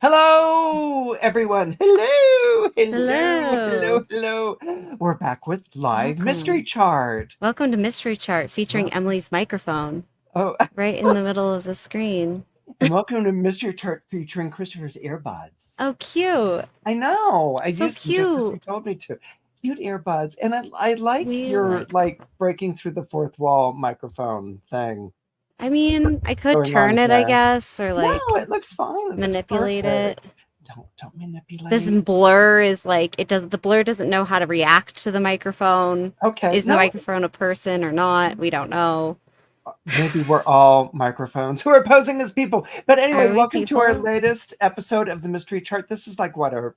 Hello, everyone. Hello, hello, Hello. hello, hello. We're back with live mystery Welcome. chart. Welcome to Mystery Chart featuring Well, Emily's microphone oh, right in the middle of the screen. and welcome to mystery chart featuring Christopher's earbuds. Oh, cute. I know. I So used them just as you cute. told me to. Cute earbuds, and I like We your like them. like breaking through the fourth wall microphone thing I mean, I could going on turn it, I here. guess, or No, like it looks fine. It looks manipulate perfect. it. Don't This manipulate. blur is like the blur doesn't know how to react to the microphone. Okay, Is the no, microphone a person or not? We don't know. maybe we're all microphones who are posing as people. But anyway, Are we welcome to our people? latest episode of the Mystery Chart. This is like what our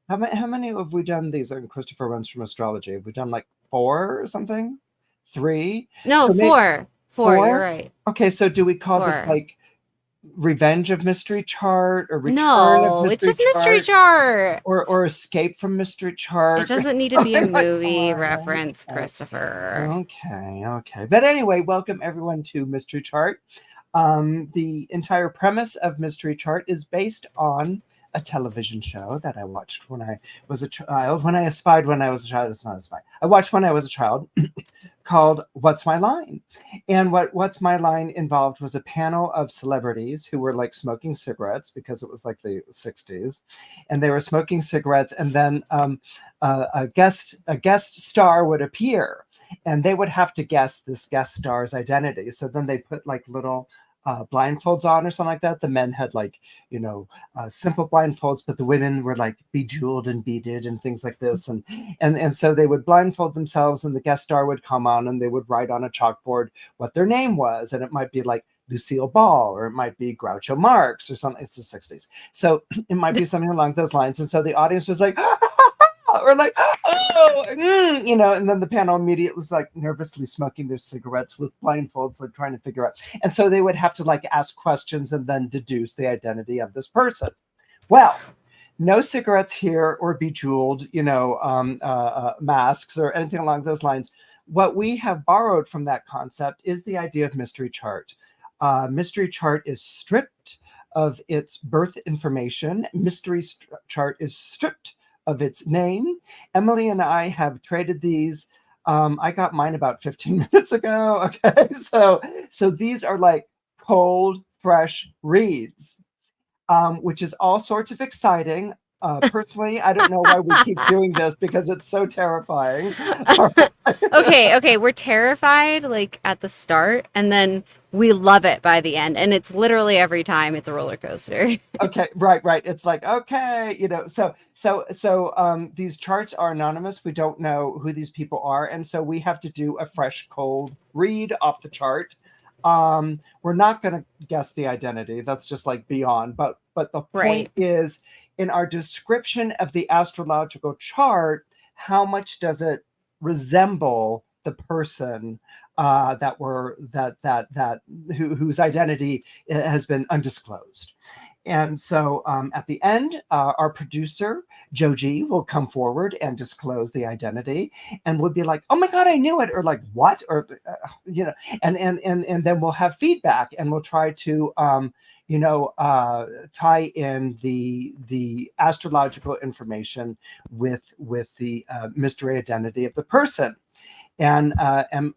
how many have we done these on Christopher Runs from Astrology? Have we done like four or something? Three? No, So maybe four. Four, you're four? right. Okay, so do we call this Four. like Revenge of Mystery Chart or Return of No, it's Mystery just Mystery Chart Chart. or Escape from Mystery It Chart? doesn't need to be a I'm like, movie what? reference, Okay. Christopher. Okay. But anyway, welcome everyone to Mystery Chart. The entire premise of Mystery Chart is based on a television show that I watched when I was a child. When I espied when I was a child, it's not a spy. I watched when I was a child called What's My Line? And What's My Line involved was a panel of celebrities who were like smoking cigarettes because it was like the 60s. And they were smoking cigarettes, and then a guest star would appear and they would have to guess this guest star's identity. So then they put like little blindfolds on or something like that. The men had like, simple blindfolds, but the women were like bejeweled and beaded and things like this. And so they would blindfold themselves, and the guest star would come on, and they would write on a chalkboard what their name was, and it might be like Lucille Ball, or it might be Groucho Marx, or something. It's the 60s, so it might be something along those lines. And so the audience was like, or like, oh, and then the panel immediately was like nervously smoking their cigarettes with blindfolds, like trying to figure out. And so they would have to like ask questions and then deduce the identity of this person. Well, no cigarettes here or bejeweled, masks or anything along those lines. What we have borrowed from that concept is the idea of mystery chart. Mystery chart is stripped of its birth information. Chart is stripped of its name. Emilie and I have traded these. I got mine about 15 minutes ago. Okay, so these are like cold, fresh reads, which is all sorts of exciting. Personally, I don't know why we keep doing this because it's so terrifying. Okay, we're terrified like at the start, and then we love it by the end, and it's literally every time it's a roller coaster. Okay, right. It's like, okay, so these charts are anonymous. We don't know who these people are, and so we have to do a fresh, cold read off the chart. We're not going to guess the identity. That's just like beyond. But the point Right. is, in our description of the astrological chart, how much does it resemble the person whose identity has been undisclosed? And so at the end, our producer, Joji, will come forward and disclose the identity, and would be like, oh my God, I knew it, or like, what? Or, and then we'll have feedback, and we'll try to, tie in the astrological information with the mystery identity of the person. And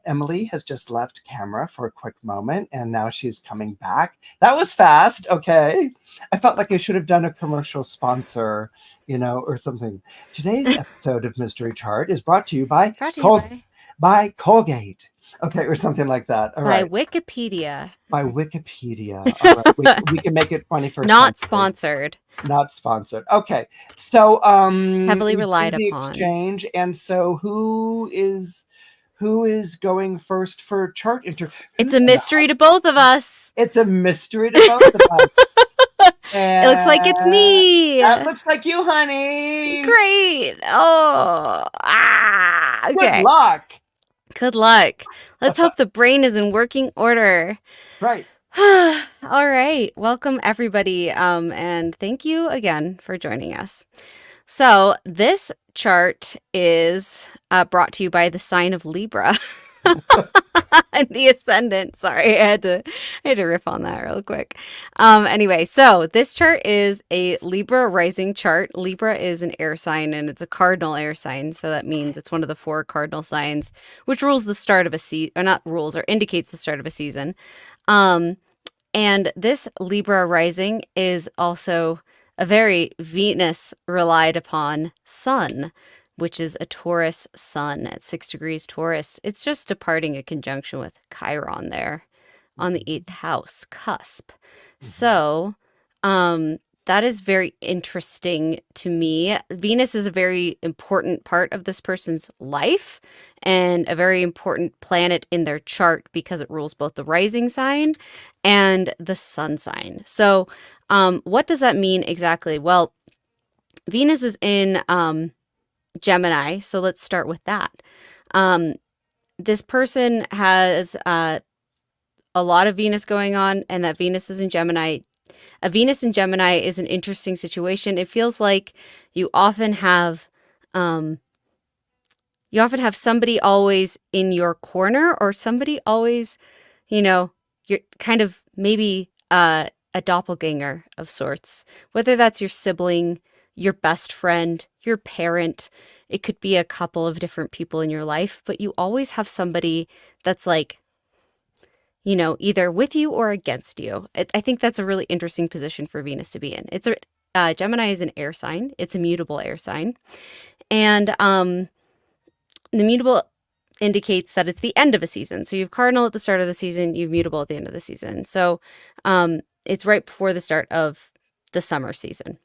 Emilie has just left camera for a quick moment, and now she's coming back. That was fast. Okay. I felt like I should have done a commercial sponsor, or something. Today's episode of Mystery Chart is brought to you by Brought to you by Colgate. Okay, or something like that. All by right. Wikipedia. By Wikipedia. All right. We can make it 21st Not century. sponsored. Not sponsored. Okay. So Heavily we do relied the upon. exchange, and so who is going first for chart inter? It's Who's a mystery to announcing? both of us. It's a mystery to both of us. It looks like it's And me. that looks like you, honey. Great. Oh. Good Okay. luck. Good luck. Let's hope the brain is in working order. Right. All right. Welcome everybody. And thank you again for joining us. So this chart is brought to you by the sign of Libra. The ascendant. Sorry, I had to riff on that real quick. Anyway, so this chart is a Libra rising chart. Libra is an air sign and it's a cardinal air sign. So that means it's one of the 4 cardinal signs, which rules the start of a season, or not rules, or indicates the start of a season. And this Libra rising is also a very Venus relied upon sun, which is a Taurus sun at 6 degrees Taurus. It's just departing a conjunction with Chiron there on the 8th house cusp. So that is very interesting to me. Venus is a very important part of this person's life and a very important planet in their chart because it rules both the rising sign and the sun sign. So what does that mean exactly? Well, Venus is in Gemini, so let's start with that. This person has a lot of Venus going on, and that Venus is in Gemini. A Venus in Gemini is an interesting situation. It feels like you often have somebody always in your corner, or somebody always, you're kind of maybe a doppelganger of sorts, whether that's your sibling, your best friend, your parent. It could be a couple of different people in your life, but you always have somebody that's like, either with you or against you. I think that's a really interesting position for Venus to be in. Gemini is an air sign. It's a mutable air sign. And the mutable indicates that it's the end of a season. So you have cardinal at the start of the season, you have mutable at the end of the season. So it's right before the start of the summer season.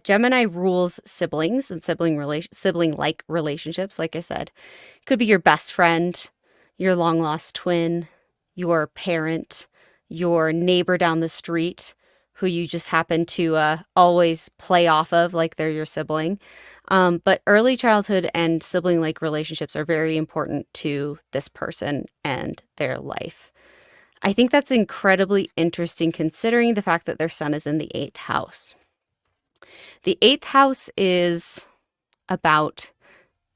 Gemini rules siblings and sibling-like relationships. Like I said, could be your best friend, your long-lost twin, your parent, your neighbor down the street, who you just happen to always play off of like they're your sibling. But early childhood and sibling-like relationships are very important to this person and their life. I think that's incredibly interesting considering the fact that their sun is in the 8th house. The 8th house is about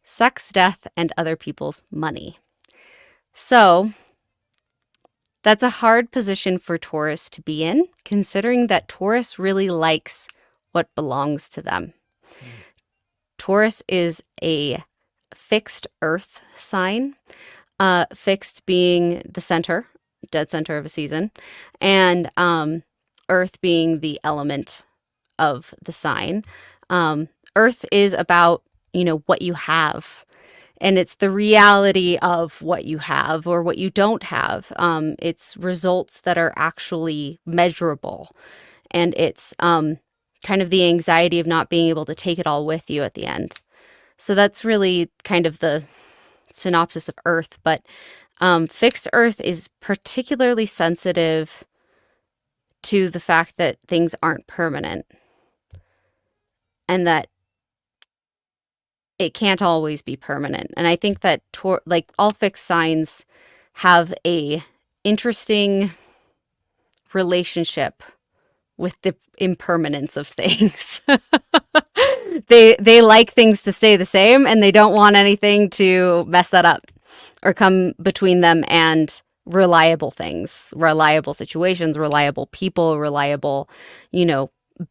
sex, death, and other people's money. So that's a hard position for Taurus to be in, considering that Taurus really likes what belongs to them. Taurus is a fixed earth sign, fixed being the center, dead center of a season, and earth being the element of the sign. Earth is about, what you have. And it's the reality of what you have or what you don't have. It's results that are actually measurable. And it's kind of the anxiety of not being able to take it all with you at the end. So that's really kind of the synopsis of Earth. But fixed Earth is particularly sensitive to the fact that things aren't permanent. And that it can't always be permanent. And I think that all fixed signs have a interesting relationship with the impermanence of things. They like things to stay the same, and they don't want anything to mess that up or come between them and reliable things, reliable situations, reliable people, reliable,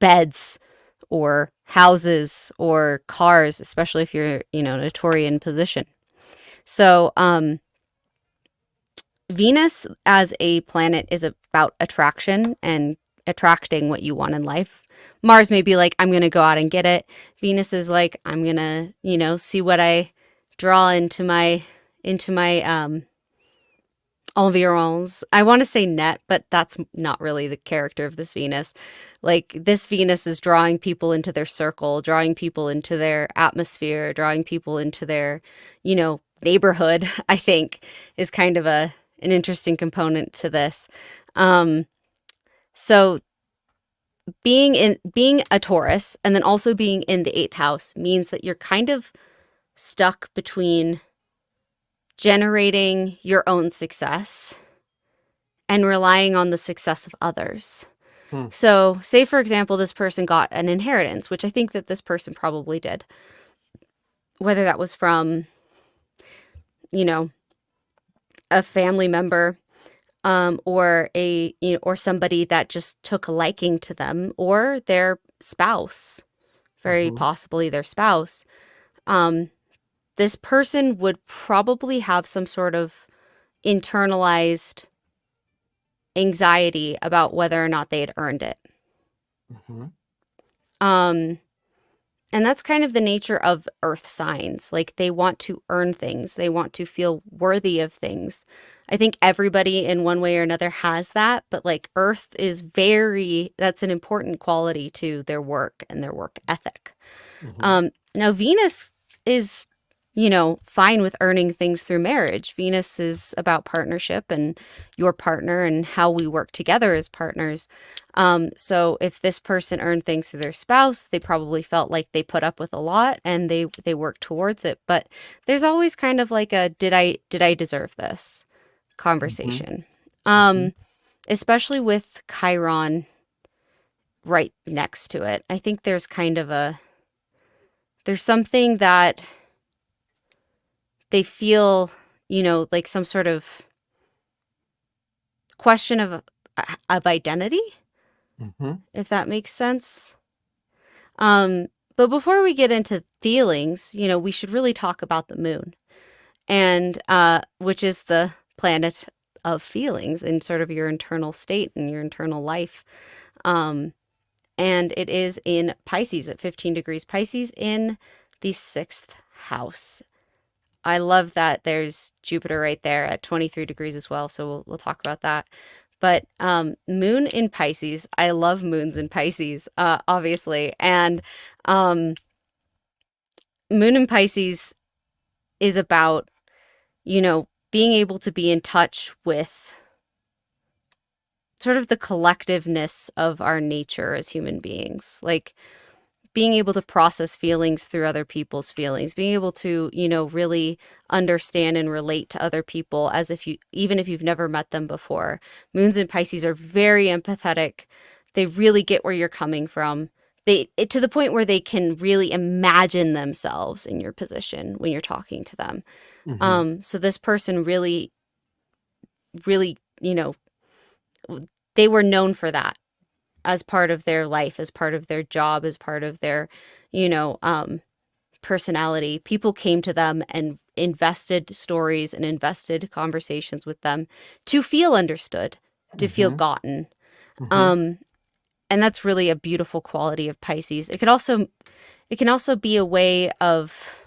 beds or houses or cars, especially if you're, in a Taurian position. So Venus as a planet is about attraction and attracting what you want in life. Mars may be like, I'm going to go out and get it. Venus is like, I'm going to, see what I draw into my environs. I want to say net, but that's not really the character of this Venus. Like, this Venus is drawing people into their circle, drawing people into their atmosphere, drawing people into their, neighborhood, I think, is kind of an interesting component to this. So being a Taurus and then also being in the 8th house means that you're kind of stuck between generating your own success and relying on the success of others. So say, for example, this person got an inheritance, which I think that this person probably did. Whether that was from, a family member, or or somebody that just took a liking to them, or their spouse, very Mm-hmm. possibly their spouse. Um, this person would probably have some sort of internalized anxiety about whether or not they had earned it. Mm-hmm. Um, and that's kind of the nature of earth signs. Like they want to earn things, they want to feel worthy of things. I think everybody in one way or another has that, but like earth is that's an important quality to their work and their work ethic. Mm-hmm. Now, Venus is, fine with earning things through marriage. Venus is about partnership and your partner and how we work together as partners. So if this person earned things through their spouse, they probably felt like they put up with a lot and they worked towards it. But there's always kind of like a did I deserve this Mm-hmm. conversation. Mm-hmm. Especially with Chiron right next to it. I think there's something that they feel, like some sort of question of identity, Mm-hmm. if that makes sense. But before we get into feelings, we should really talk about the moon, and which is the planet of feelings and sort of your internal state and your internal life. Um, and it is in Pisces at 15 degrees Pisces in the sixth house. I love that there's Jupiter right there at 23 degrees as well. So we'll talk about that. But moon in Pisces, I love moons in Pisces, obviously. And um, moon in Pisces is about, being able to be in touch with sort of the collectiveness of our nature as human beings. Like, being able to process feelings through other people's feelings, being able to, really understand and relate to other people as even if you've never met them before. Moons in Pisces are very empathetic. They really get where you're coming from. To the point where they can really imagine themselves in your position when you're talking to them. Mm-hmm. So this person really, really, they were known for that as part of their life, as part of their job, as part of their, you know, um, personality. People came to them and invested stories and invested conversations with them to feel understood, to feel Mm-hmm. gotten. Mm-hmm. Um, and that's really a beautiful quality of Pisces. It can also be a way of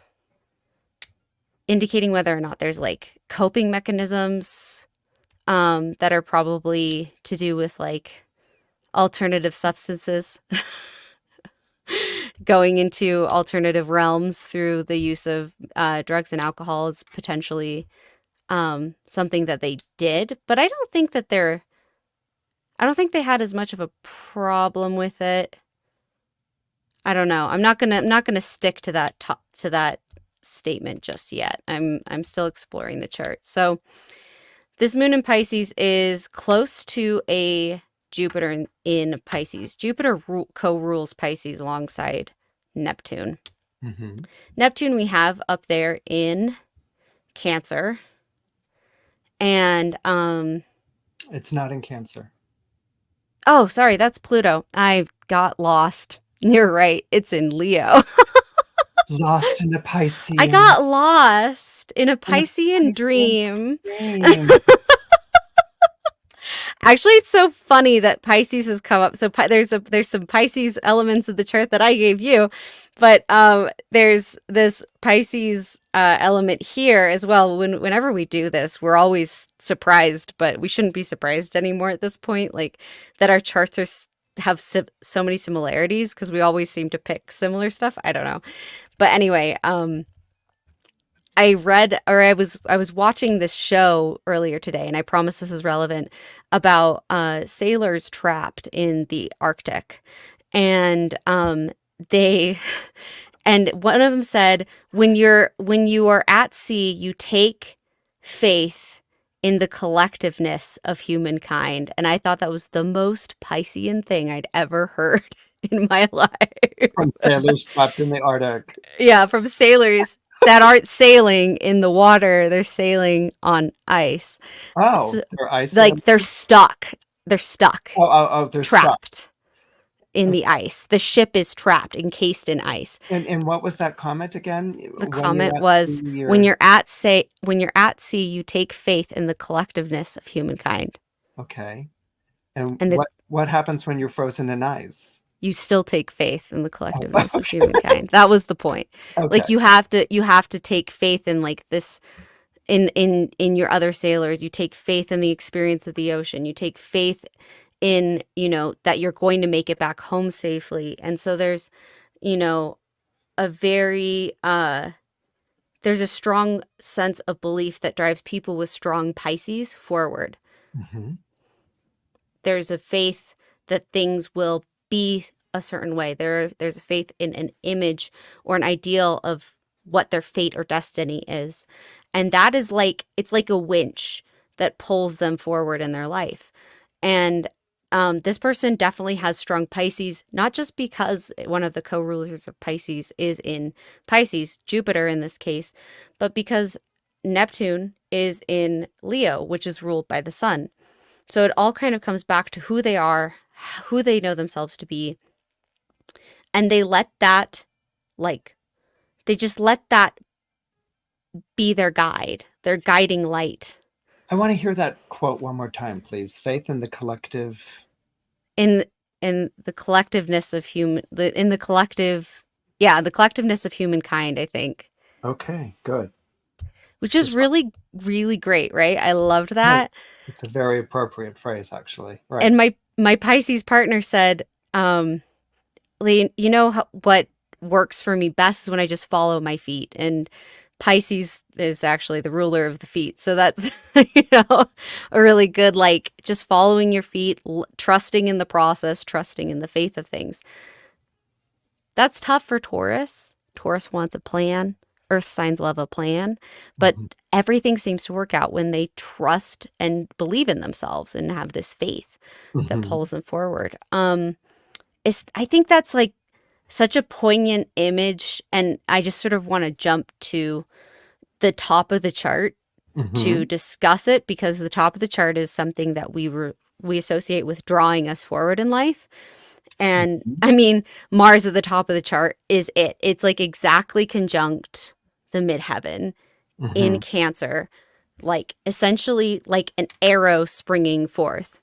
indicating whether or not there's like coping mechanisms that are probably to do with like alternative substances, going into alternative realms through the use of drugs and alcohol is potentially something that they did, but I don't think they had as much of a problem with it. I don't know. I'm not gonna stick to that statement just yet. I'm still exploring the chart. So this moon in Pisces is close to a Jupiter in Pisces. Jupiter co-rules Pisces alongside Neptune. Mm-hmm. Neptune we have up there in Cancer. And It's not in Cancer. oh, sorry, that's Pluto. I got lost. You're right. It's in Leo. Lost in a I Piscean got lost in a in a Piscean Piscean dream. dream. Actually, it's so funny that Pisces has come up. So there's some Pisces elements of the chart that I gave you, but there's this Pisces element here as well. Whenever we do this, we're always surprised, but we shouldn't be surprised anymore at this point. Like that our charts have so many similarities because we always seem to pick similar stuff. I don't know, but anyway, I was watching this show earlier today, and I promise this is relevant, about sailors trapped in the Arctic, and they and one of them said when you are at sea, you take faith in the collectiveness of humankind, and I thought that was the most Piscean thing I'd ever heard in my life. From sailors trapped in the Arctic. Yeah, from sailors that aren't sailing in the water. They're sailing on ice. Oh, So, they're ice like they're sailors? stuck. They're stuck, Oh, they're stuck. trapped in the Okay. ice. The ship is trapped, encased in ice. And what was that comment again? The When you're comment at sea, was, you're when you're at sea, you take faith in the collectiveness of humankind. okay. And And what happens when you're frozen in ice? you still take faith in the Oh, collectiveness of humankind. That was the point. okay. Like you have to take faith in like this in your other sailors. You take faith in the experience of the ocean. You take faith in, that you're going to make it back home safely. And so there's, you know, a very there's a strong sense of belief that drives people with strong Pisces forward. Mhm. There's a faith that things will be a certain way. There's a faith in an image or an ideal of what their fate or destiny is. And that is like, it's like a winch that pulls them forward in their life. And this person definitely has strong Pisces, not just because one of the co-rulers of Pisces is in Pisces, Jupiter in this case, but because Neptune is in Leo, which is ruled by the sun. So it all kind of comes back to who they are, who they know themselves to be. And they let that, like, they just let that be their guide, their guiding light I wanna hear that quote one more time, please. Faith in the collective. in the collectiveness of in the collective, yeah, the collectiveness of humankind, I think, Okay, good. which is Just wa really, really great, right? I loved Right. that. It's a very appropriate phrase, actually. Right. And my Pisces partner said, Lee, what works for me best is when I just follow my feet. And Pisces is actually the ruler of the feet. So that's, a really good, like, just following your feet, trusting in the process, trusting in the faith of things. That's tough for Taurus. Taurus wants a plan. Earth signs love a plan. But Mhm. everything seems to work out when they trust and believe in themselves and have this faith that Mhm. pulls them forward. I think that's like such a poignant image, and I just sort of want to jump to the top of the chart to Mhm. discuss it, because the top of the chart is something that we associate with drawing us forward in life. And Mhm. I mean, Mars at the top of the chart is it. It's like exactly conjunct the midheaven in Mhm. Cancer, like essentially like an arrow springing forth.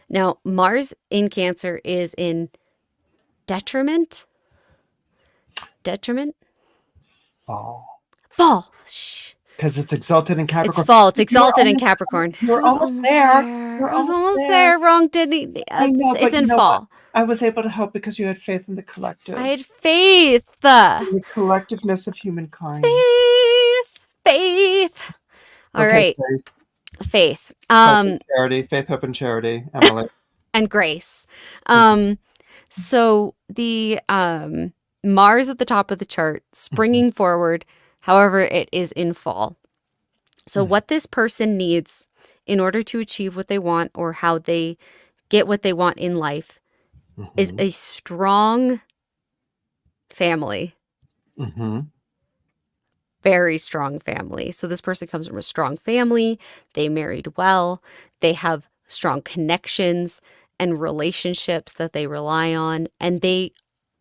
Now, Mars in Cancer is in detriment, detriment, Fall. fall. Shh. 'Cause it's exalted in It's Capricorn. fall. It's You were exalted in almost Capricorn. I you were was almost almost there. there. You're I was almost almost there. there. Wrong, didn't he? I know, It's but you in know what? fall. I was able to help because you had faith in the I collective, had faith. in the collectiveness of humankind. Faith. Faith. All Okay, right. faith, Faith. hope, and charity. Faith, hope, and charity, Emilie. And grace. And Um, so the Mars at the top of the chart, mhm, springing forward. However, it is in fall. So mhm, what this person needs in order to achieve what they want, or how they get what they want in life, is mhm, a strong family, mhm, very strong family. So this person comes from a strong family, they married well, they have strong connections and relationships that they rely on, and they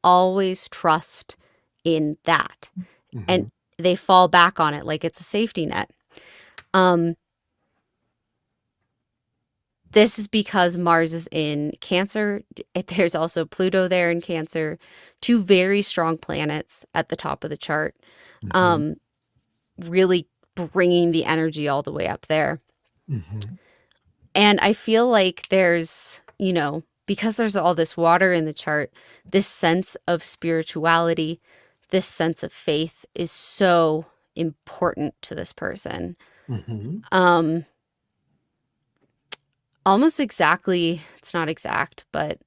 always trust in that. And mhm, they fall back on it like it's a safety net. Um, this is because Mars is in Cancer. There's also Pluto there in Cancer, two very strong planets at the top of the chart. mhm, Um, really bringing the energy all the way up there. mhm, And I feel like there's, because there's all this water in the chart, this sense of spirituality, this sense of faith is so important to this person. mhm, Um, almost exactly, it's not exact, but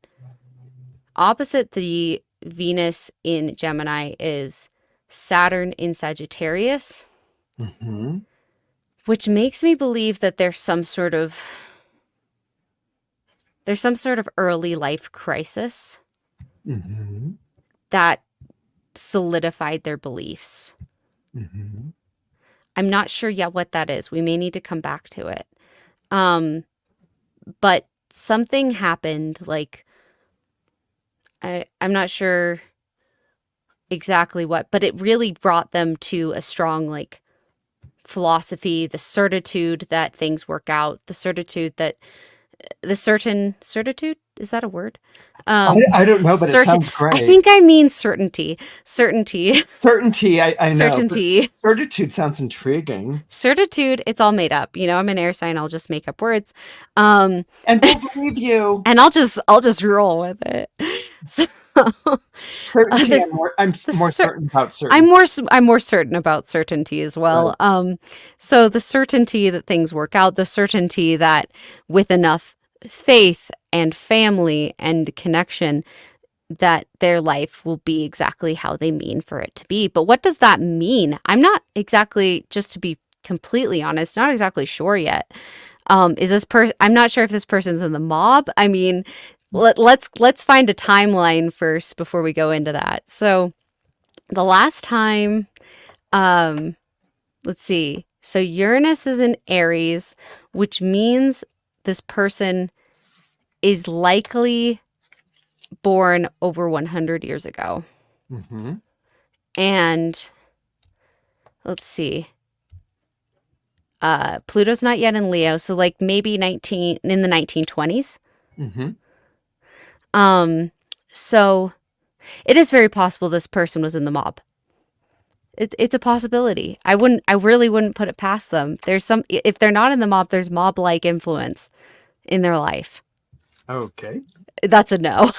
opposite the Venus in Gemini is Saturn in Sagittarius, mhm, which makes me believe that there's some sort of early life crisis mhm, that solidified their beliefs. Mhm. I'm not sure yet what that is. We may need to come back to it. But something happened, like I'm not sure exactly what, but it really brought them to a strong like philosophy, the certitude that things work out, the certitude that the certitude, is that a word? I don't know, but it Certain, sounds I great. think I mean certainty, Certainty, I know, but certainty. certitude sounds intriguing. Certitude, it's all made up. You know, I'm an air sign, I'll just make up words. Um, And we'll believe you. and I'll just roll with it. So Certainty, the I'm the more cer- certain about I'm certainty. more I'm more certain about certainty as Right. well. So the certainty that things work out, the certainty that with enough faith and family and connection, that their life will be exactly how they mean for it to be. But what does that mean? I'm not exactly, just to be completely honest, not exactly sure yet. Is this person? I'm not sure if this person's in the mob. I mean, let's find a timeline first before we go into that. So the last time, um, let's see. So Uranus is in Aries, which means this person is likely born over 100 years ago. Mm-hmm. And let's see. Pluto's not yet in Leo, so like maybe 19 in the 1920s. Mm-hmm. So it is very possible this person was in the mob. It's a possibility. I really wouldn't put it past them. There's some, if they're not in the mob, there's mob-like influence in their life. Okay. That's a no.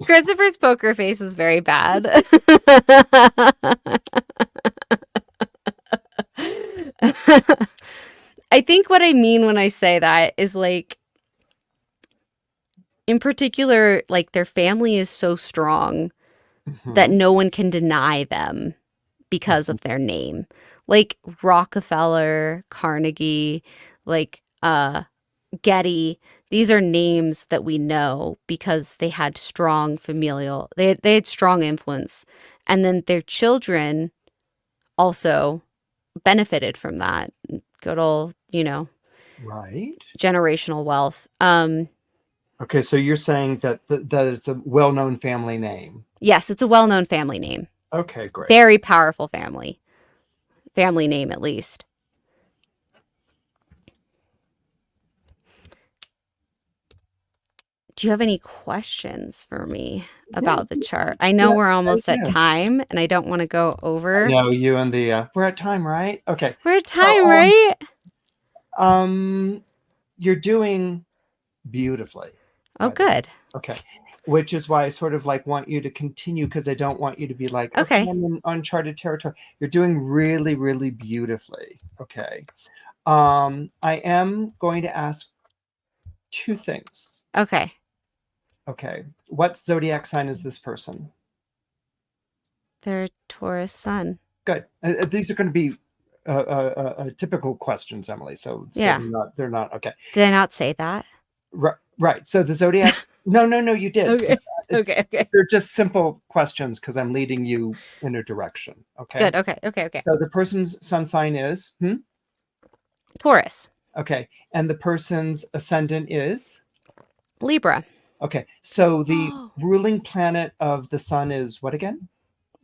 Christopher's poker face is very bad. I think what I mean when I say that is like, in particular, like their family is so strong that Mm-hmm. no one can deny them because of their name. Like Rockefeller, Carnegie, like Getty, these are names that we know because they had strong familial, they had strong influence. And then their children also benefited from that. Good old, Right. generational wealth. Okay, so you're saying that it's a well-known family name. Yes, it's a well-known family name. Okay, great. Very powerful family name at least. Do you have any questions for me Yeah, about the chart? I know yeah, we're I almost at do. time and I don't want to go I over. know you and the we're at time, right? Okay. We're at So time, right? you're doing beautifully, Oh, by the way. good. Okay. Which is why I sort of like want you to continue because I don't want you to be like, okay, Okay. I'm in uncharted territory. You're doing really, really beautifully. Okay. I am going to ask two things. Okay. Okay. What zodiac sign is this person? They're Taurus sun. Good. These are going to be typical questions, Emily. So Yeah. they're not okay. Did I not say that? Right. So the zodiac. No, you did. Okay. It's, Okay. Okay. they're just simple questions because I'm leading you in a direction. Okay. Good. Okay. Okay. Okay. So the person's sun sign is Taurus. okay, and the person's ascendant is Libra. okay. So the Oh. ruling planet of the sun is what again?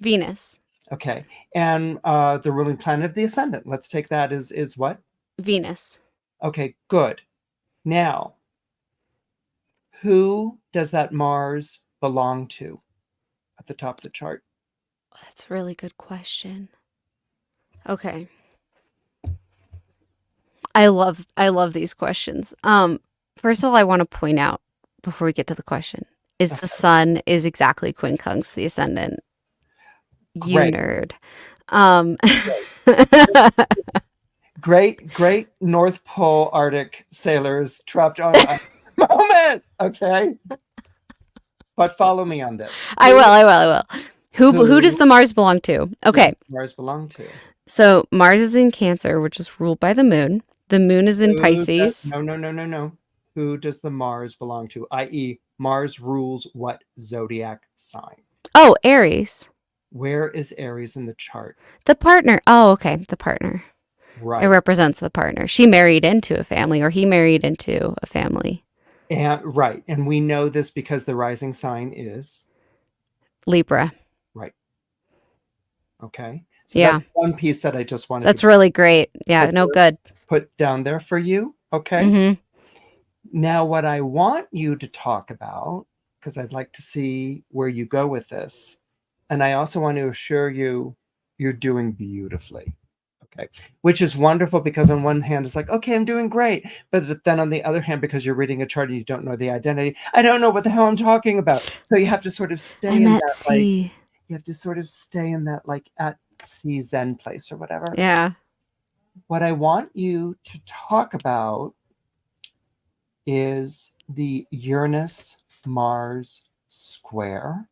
Venus. Okay, and the ruling planet of the ascendant. Let's take that as is what? Venus. Okay, good. Now, who does that Mars belong to at the top of the chart? Oh, that's a really good question. Okay. I love these questions. First of all, I want to point out before we get to the question is the sun is exactly quincunx the ascendant. You Great. nerd. Great North Pole Arctic sailors trapped on a moment. Okay. But follow me on this. I will. Who does the Mars belong to? Okay. Mars belong to? So Mars is in Cancer, which is ruled by the moon. The moon is in Pisces. No. Who does the Mars belong to? I.e., Mars rules what zodiac sign? Oh, Aries. Where is Aries in the chart? The partner. Oh, okay. The partner. It Right. represents the partner. She married into a family, or he married into a family. And we know this because the rising sign is Libra. right. Okay. So Yeah. that's one piece that I just wanted to That's really great. Yeah. put No good. put down there for you. Okay. Mm-hmm. Now, what I want you to talk about, because I'd like to see where you go with this, and I also want to assure you you're doing beautifully. Okay. Which is wonderful because on one hand, it's like, okay, I'm doing great. But then on the other hand, because you're reading a chart and you don't know the identity, I don't know what the hell I'm talking about. So you have to sort of stay I'm in at that, like, sea. you have to sort of stay in that, like, at sea Zen place or whatever. Yeah. What I want you to talk about is the Uranus Mars square.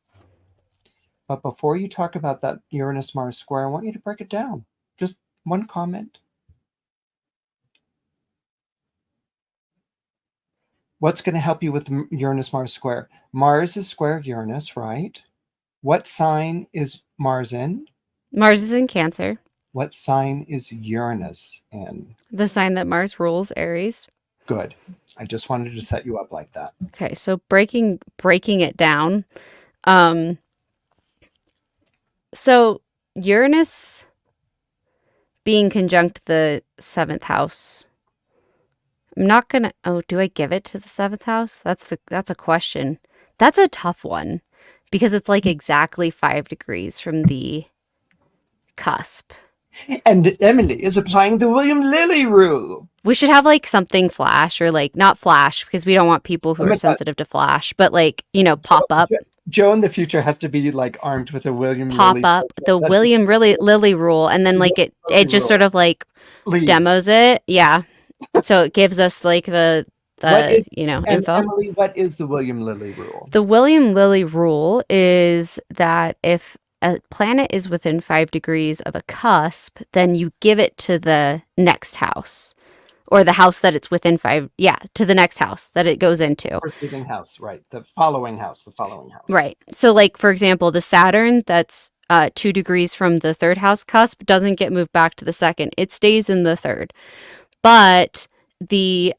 But before you talk about that Uranus Mars square, I want you to break it down. Just one comment. What's going to help you with the Uranus Mars square? Mars is square Uranus, right? What sign is Mars in? Mars is in Cancer, What sign is Uranus in? the sign that Mars rules, Aries. Good. I just wanted to set you up like that. Okay, so breaking it down. Um, so Uranus being conjunct the seventh house. I'm not gonna. Oh, do I give it to the seventh house? That's a question. That's a tough one because it's like exactly 5 degrees from the cusp. And Emilie is applying the William Lilly rule. We should have like something flash, or like not flash because we don't want people who Oh are my God. sensitive to flash, but like, pop up. Joe in the future has to be like armed with a William Pop Lilly. up the That's William really Lilly rule, and then like it Lilly just sort rule. of like Please. demos it. Yeah. So it gives us like What is and info. Emily, what is the William Lilly rule? The William Lilly rule is that if a planet is within 5 degrees of a cusp, then you give it to the next house, or the house that it's within to the next house that it goes into. Preceding house, right? The following house, the following house. Right. So, like, for example, the Saturn that's 2 degrees from the third house cusp doesn't get moved back to the second. It stays in the third. But the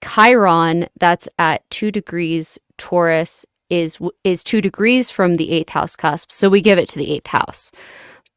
Chiron that's at 2 degrees Taurus is 2 degrees from the eighth house cusp. So we give it to the eighth house.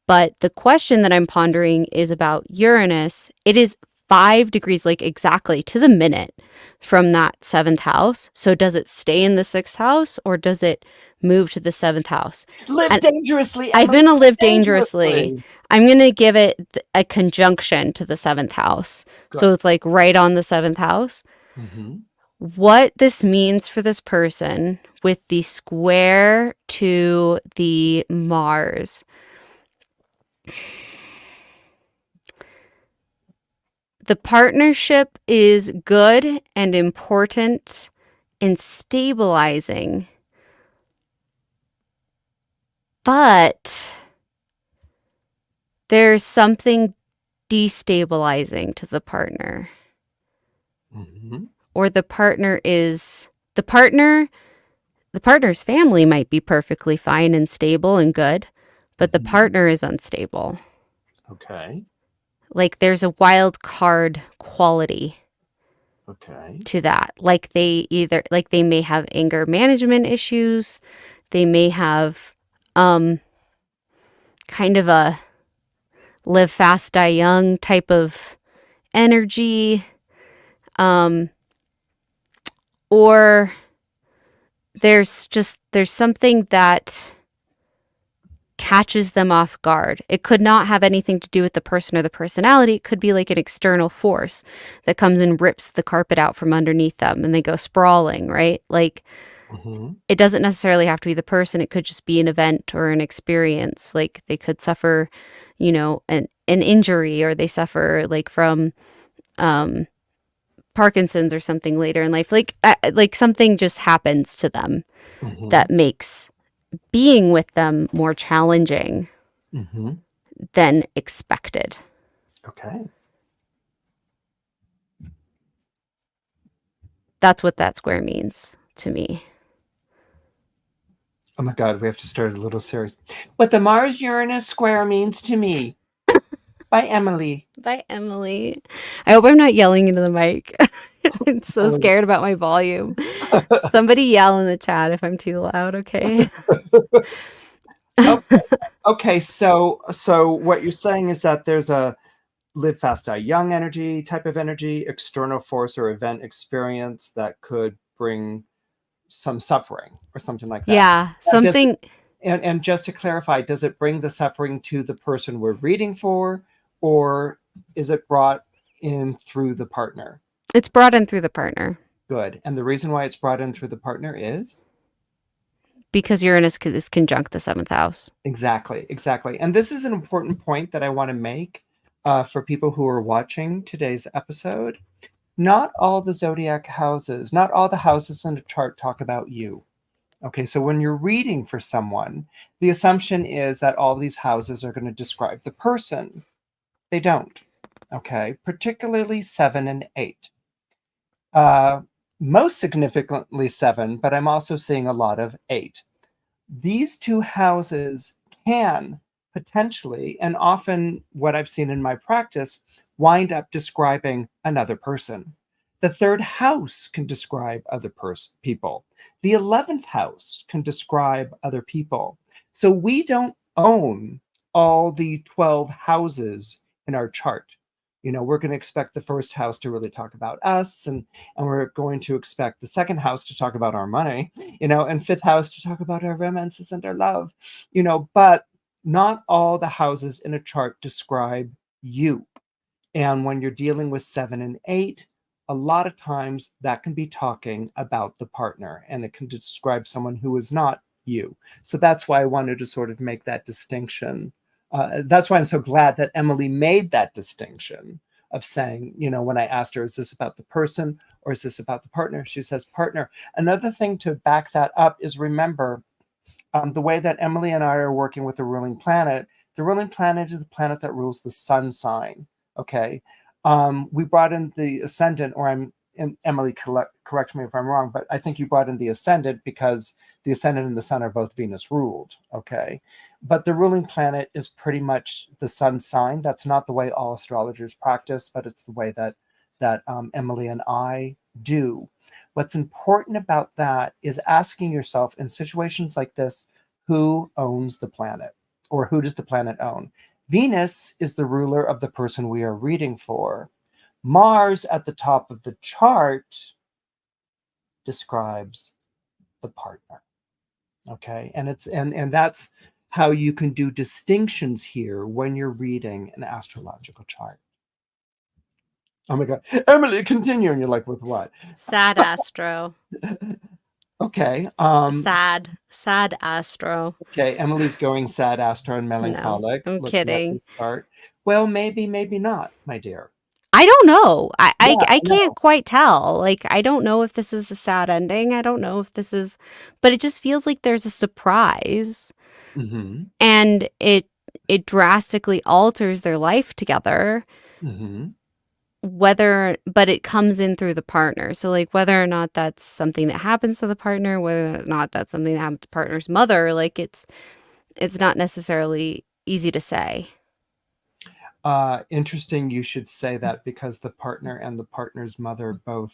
But the question that I'm pondering is about Uranus. It is 5 degrees, like exactly to the minute from that seventh house. So does it stay in the sixth house or does it move to the seventh house? Live dangerously, I'm Emily. going to live dangerously. I'm going to give it a conjunction to the seventh house. Good. So it's like right on the seventh house. Mm-hmm. What this means for this person with the square to the Mars. The partnership is good and important and stabilizing, but there's something destabilizing to the partner. Mm-hmm. Or the partner's family might be perfectly fine and stable and good, but the partner is unstable. Okay. Like there's a wild card quality to that. Like they may have anger management issues. They may have kind of a live fast, die young type of energy. Or there's something that catches them off guard. It could not have anything to do with the person or the personality. It could be like an external force that comes and rips the carpet out from underneath them and they go sprawling, right? Like it doesn't necessarily have to be the person. It could just be an event or an experience. Like they could suffer, an injury, or they suffer like from Parkinson's or something later in life. Like something just happens to them that makes being with them more challenging than expected. Okay. That's what that square means to me. Oh my God, we have to start a little series. What the Mars Uranus square means to me by Emilie. By Emilie. I hope I'm not yelling into the mic. I'm so Emily. scared about my volume. Somebody yell in the chat if I'm too loud, okay? Okay, okay, so what you're saying is that there's a live fast die young energy type of energy, external force or event experience that could bring some suffering or something like that. Yeah, Does something. and just to clarify, does it bring the suffering to the person we're reading for, or is it brought in through the partner? It's brought in through the partner Good. And the reason why it's brought in through the partner is? because Uranus is conjunct the seventh house. Exactly, exactly. And this is an important point that I want to make for people who are watching today's episode. Not all the zodiac houses, not all the houses in a chart talk about you. Okay, so when you're reading for someone, the assumption is that all these houses are going to describe the person. They don't. Okay, particularly 7 and 8. Uh, Most significantly 7, but I'm also seeing a lot of 8. These two houses can potentially, and often what I've seen in my practice, wind up describing another person. The third house can describe other people. The 11th house can describe other people. So we don't own all the 12 houses in our chart. We're going to expect the first house to really talk about us, and we're going to expect the second house to talk about our money, and fifth house to talk about our romances and our love, but not all the houses in a chart describe you. And when you're dealing with 7 and 8, a lot of times that can be talking about the partner, and it can describe someone who is not you. So that's why I wanted to sort of make that distinction. That's why I'm so glad that Emilie made that distinction of saying, when I asked her, is this about the person or is this about the partner? She says partner. Another thing to back that up is, remember, the way that Emilie and I are working with the ruling planet. The ruling planet is the planet that rules the sun sign. Okay. We brought in the ascendant, or Emilie, correct me if I'm wrong, but I think you brought in the ascendant because the ascendant and the sun are both Venus ruled. Okay. But the ruling planet is pretty much the sun sign. That's not the way all astrologers practice, but it's the way that Emilie and I do. What's important about that is asking yourself in situations like this, who owns the planet, or who does the planet own? Venus is the ruler of the person we are reading for. Mars at the top of the chart describes the partner. Okay. And that's how you can do distinctions here when you're reading an astrological chart. Oh my God. Emilie, continue. And you're like, with what? Sad astro. Okay. Sad astro. Okay, Emily's going sad, astro, and No, melancholic, I'm looking at kidding. this chart. Well, maybe, maybe not, my dear. I don't know. Yeah, I I can't know. quite tell. Like, I don't know if this is a sad ending. I don't know if this is, but it just feels like there's a surprise, Mm-hmm. and it drastically alters their life together. Mm-hmm. But it comes in through the partner. So, like, whether or not that's something that happens to the partner, whether or not that's something that happens to the partner's mother, like, it's not necessarily easy to say. Interesting you should say that, because the partner and the partner's mother both,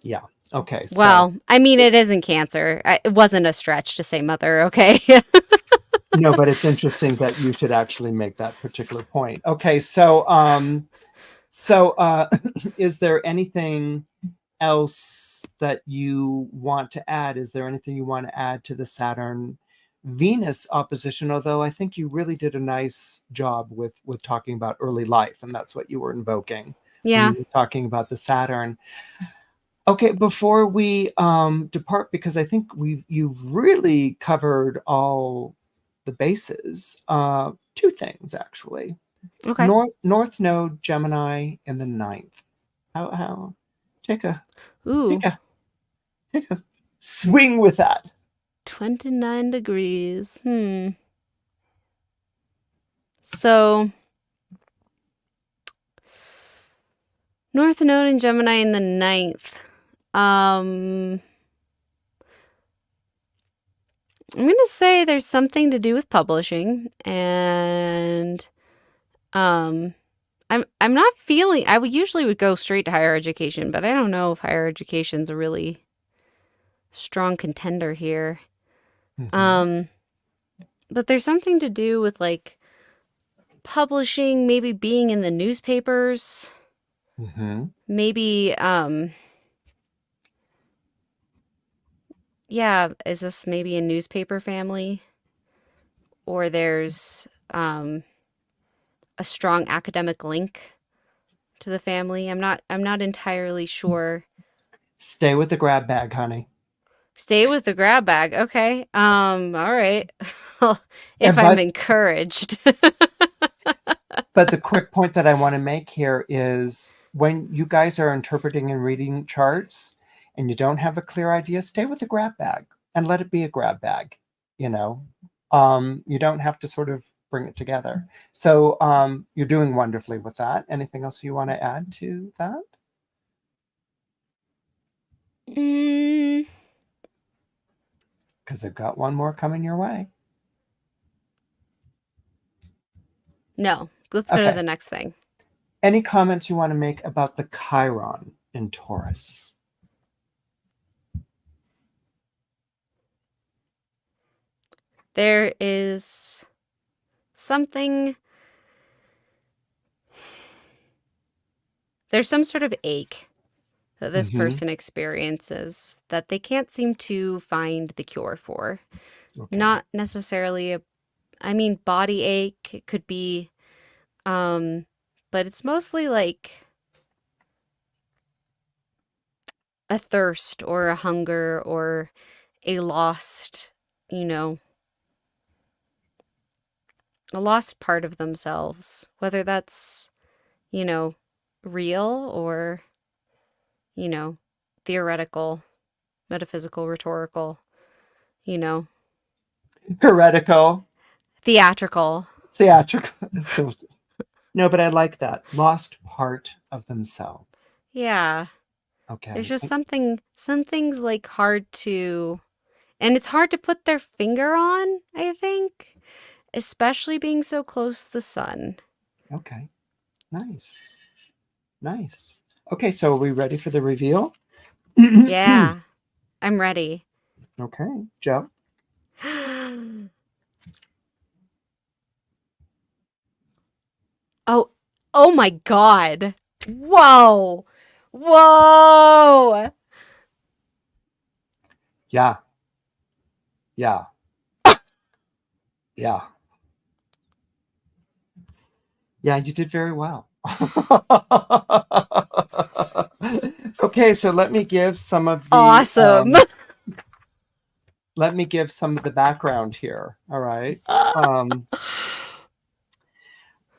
yeah. Okay, so Well, I mean, it isn't Cancer. It wasn't a stretch to say mother, okay? no, but it's interesting that you should actually make that particular point. Okay, so is there anything else that you want to add? Is there anything you want to add to the Saturn Venus opposition? Although I think you really did a nice job with talking about early life, and that's what you were invoking when Yeah. you were talking about the Saturn. Okay, before we depart, because I think you've really covered all the bases. Two things actually. Okay. North Node Gemini in the ninth. How take a take Ooh, a take a swing with that. 29 degrees. So, North Node and Gemini in the ninth. Um, I'm gonna say there's something to do with publishing, and um, I'm not feeling. I would usually would go straight to higher education, but I don't know if higher education's a really strong contender here. Mm-hmm. Um, but there's something to do with like publishing, maybe being in the newspapers, Mm-hmm. maybe yeah, is this maybe a newspaper family? Or there's a strong academic link to the family. I'm not entirely sure. Stay with the grab bag, honey. Stay with the grab bag. Okay. All right. Well, if And I'm but encouraged. but the quick point that I want to make here is when you guys are interpreting and reading charts and you don't have a clear idea, stay with the grab bag and let it be a grab bag. You know, you don't have to sort of bring it together. So you're doing wonderfully with that. Anything else you want to add to that? Mm, Because I've got one more coming your way. no. Let's go to Okay. the next thing. Any comments you want to make about the Chiron in Taurus? There is something, there's some sort of ache that this Mm-hmm. person experiences that they can't seem to find the cure for. Okay. Not necessarily I mean, body ache, it could be, um, but it's mostly like a thirst or a hunger or a lost, you know, a lost part of themselves, whether that's, you know, real or, you know, theoretical, metaphysical, rhetorical, you know, Heretical, theatrical. theatrical. So, no, but I like that. Lost part of themselves. Yeah. There's Okay. just something's like hard to, and it's hard to put their finger on, I think, especially being so close to the sun. Okay. Nice. Nice. Okay, so are we ready for the reveal? Yeah, I'm ready. Okay, Joe. Oh, oh my God. Whoa. Whoa. Yeah, yeah, yeah. Yeah, you did very well. Okay, so Awesome. let me give some of the background here. All right. Um,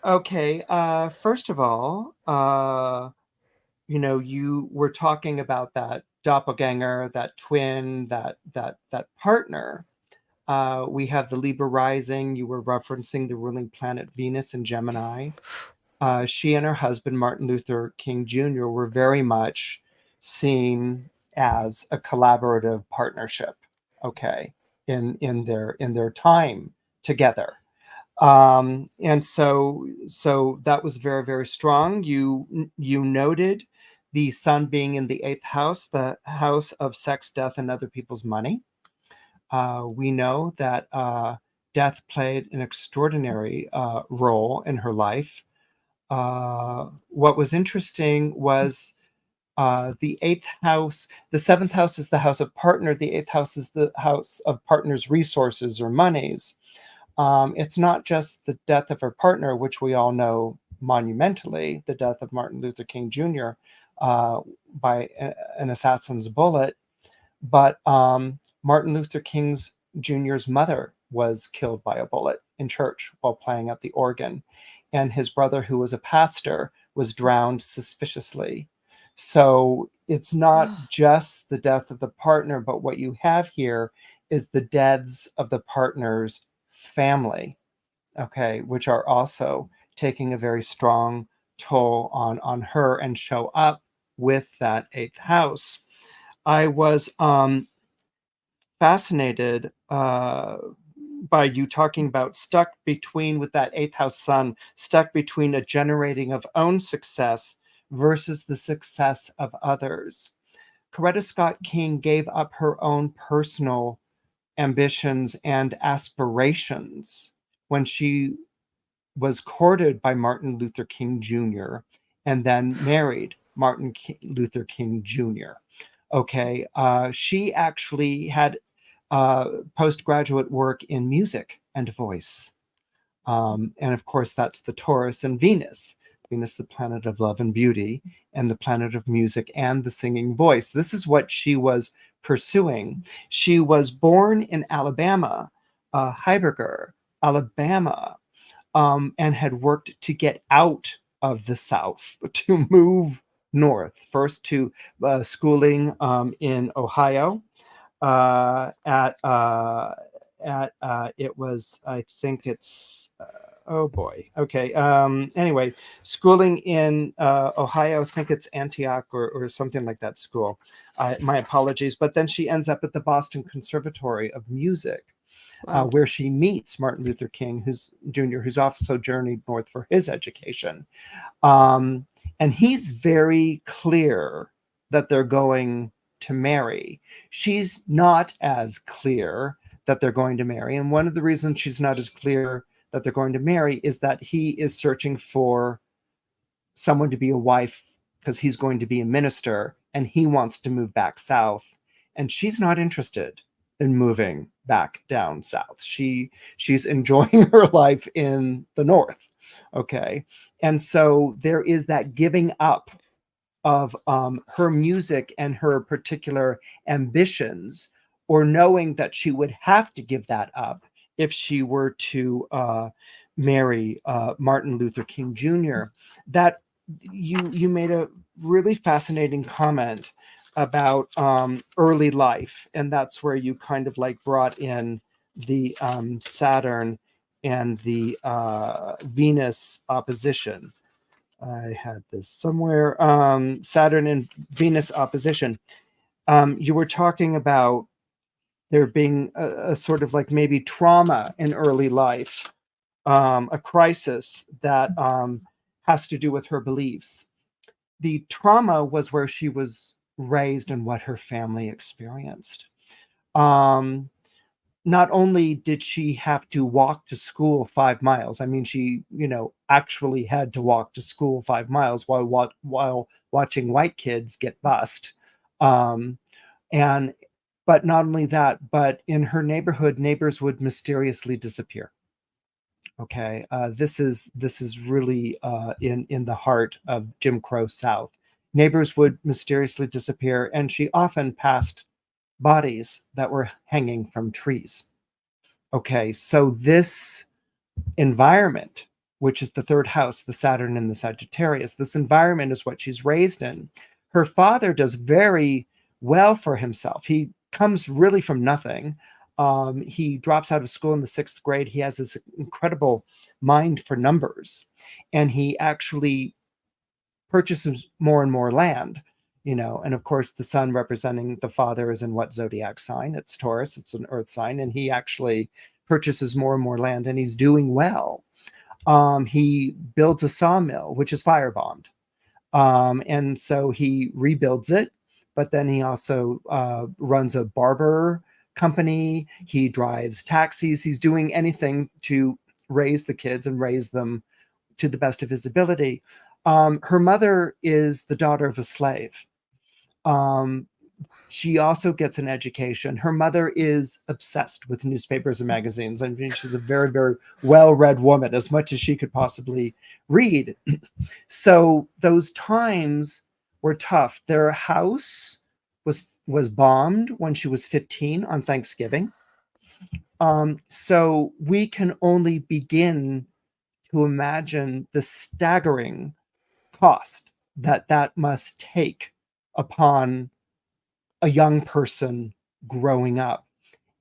okay, first of all, you were talking about that doppelganger, that twin, that partner. We have the Libra rising. You were referencing the ruling planet Venus in Gemini. She and her husband, Martin Luther King Jr., were very much seen as a collaborative partnership, okay, in their time together. And so that was very, very strong. You noted the sun being in the eighth house, the house of sex, death, and other people's money. We know that death played an extraordinary role in her life. What was interesting was the eighth house. The seventh house is the house of partner. The eighth house is the house of partner's resources or monies. It's not just the death of her partner, which we all know monumentally, the death of Martin Luther King Jr. By an assassin's bullet, but Martin Luther King Jr.'s mother was killed by a bullet in church while playing at the organ. And his brother, who was a pastor, was drowned suspiciously. So it's not just the death of the partner, but what you have here is the deaths of the partner's family, okay, which are also taking a very strong toll on her and show up with that eighth house. I was fascinated by you talking about stuck between, with that eighth house sun, stuck between a generating of own success versus the success of others. Coretta Scott King gave up her own personal ambitions and aspirations when she was courted by Martin Luther King Jr. and then married Luther King Jr. Okay, she actually had postgraduate work in music and voice. And of course, that's the Taurus and Venus. Venus, the planet of love and beauty, and the planet of music and the singing voice. This is what she was pursuing. She was born in Alabama, Heiberger, Alabama, and had worked to get out of the South, to move north, first to schooling in Ohio, at it was, I think it's oh boy, okay, anyway, schooling in Ohio, I think it's Antioch or something like that school. My apologies. But then she ends up at the Boston Conservatory of Music, Wow. where she meets Martin Luther King, who's Jr., who's also journeyed north for his education. And he's very clear that they're going to marry. She's not as clear that they're going to marry. And one of the reasons she's not as clear that they're going to marry is that he is searching for someone to be a wife because he's going to be a minister and he wants to move back south. And she's not interested in moving back down south. She's enjoying her life in the north. Okay. And so there is that giving up of her music and her particular ambitions, or knowing that she would have to give that up if she were to marry Martin Luther King Jr. That you made a really fascinating comment about early life, and that's where you kind of like brought in the Saturn and the Venus opposition. I had this somewhere. Saturn and Venus opposition. You were talking about there being a sort of like maybe trauma in early life, a crisis that has to do with her beliefs. The trauma was where she was raised and what her family experienced. Um, Not only did she have to walk to school 5 miles, I mean, she, actually had to walk to school 5 miles while watching white kids get bussed. Um, and but not only that, but in her neighborhood, neighbors would mysteriously disappear. Okay, this is really in the heart of Jim Crow South. Neighbors would mysteriously disappear, and she often passed bodies that were hanging from trees. Okay, so this environment, which is the third house, the Saturn and the Sagittarius, this environment is what she's raised in. Her father does very well for himself. He comes really from nothing. He drops out of school in the sixth grade. He has this incredible mind for numbers, and he actually purchases more and more land. And of course, the sun representing the father is in what zodiac sign? It's Taurus, it's an earth sign, and he actually purchases more and more land, and he's doing well. He builds a sawmill, which is firebombed. And so he rebuilds it, but then he also runs a barber company. He drives taxis. He's doing anything to raise the kids and raise them to the best of his ability. Her mother is the daughter of a slave. Um, she also gets an education. Her mother is obsessed with newspapers and magazines. I mean, she's a very, very well-read woman, as much as she could possibly read. So those times were tough. Their house was bombed when she was 15 on Thanksgiving. So we can only begin to imagine the staggering cost that must take upon a young person growing up.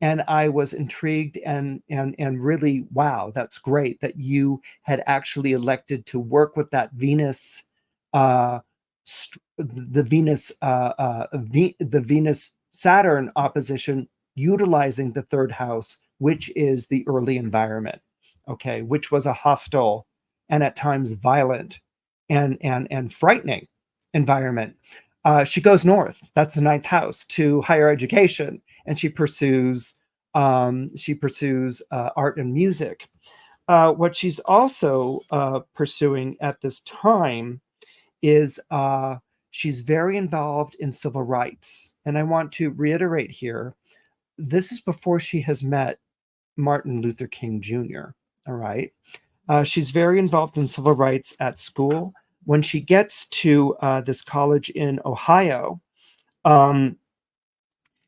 And I was intrigued and really, wow, that's great that you had actually elected to work with that Venus, the Venus Saturn opposition utilizing the third house, which is the early environment, okay, which was a hostile and at times violent and frightening environment. She goes north. That's the ninth house to higher education, and she pursues art and music. What she's also pursuing at this time is she's very involved in civil rights. And I want to reiterate here, this is before she has met Martin Luther King Jr. All right. She's very involved in civil rights at school. When she gets to this college in Ohio, um,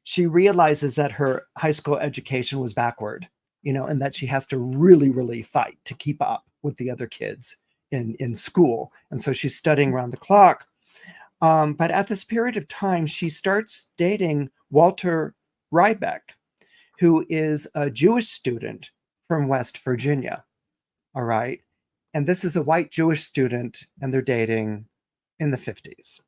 she realizes that her high school education was backward, and that she has to really, really fight to keep up with the other kids in school. And so she's studying around the clock. But at this period of time, she starts dating Walter Rybeck, who is a Jewish student from West Virginia. All right. And this is a white Jewish student, and they're dating in the 50s.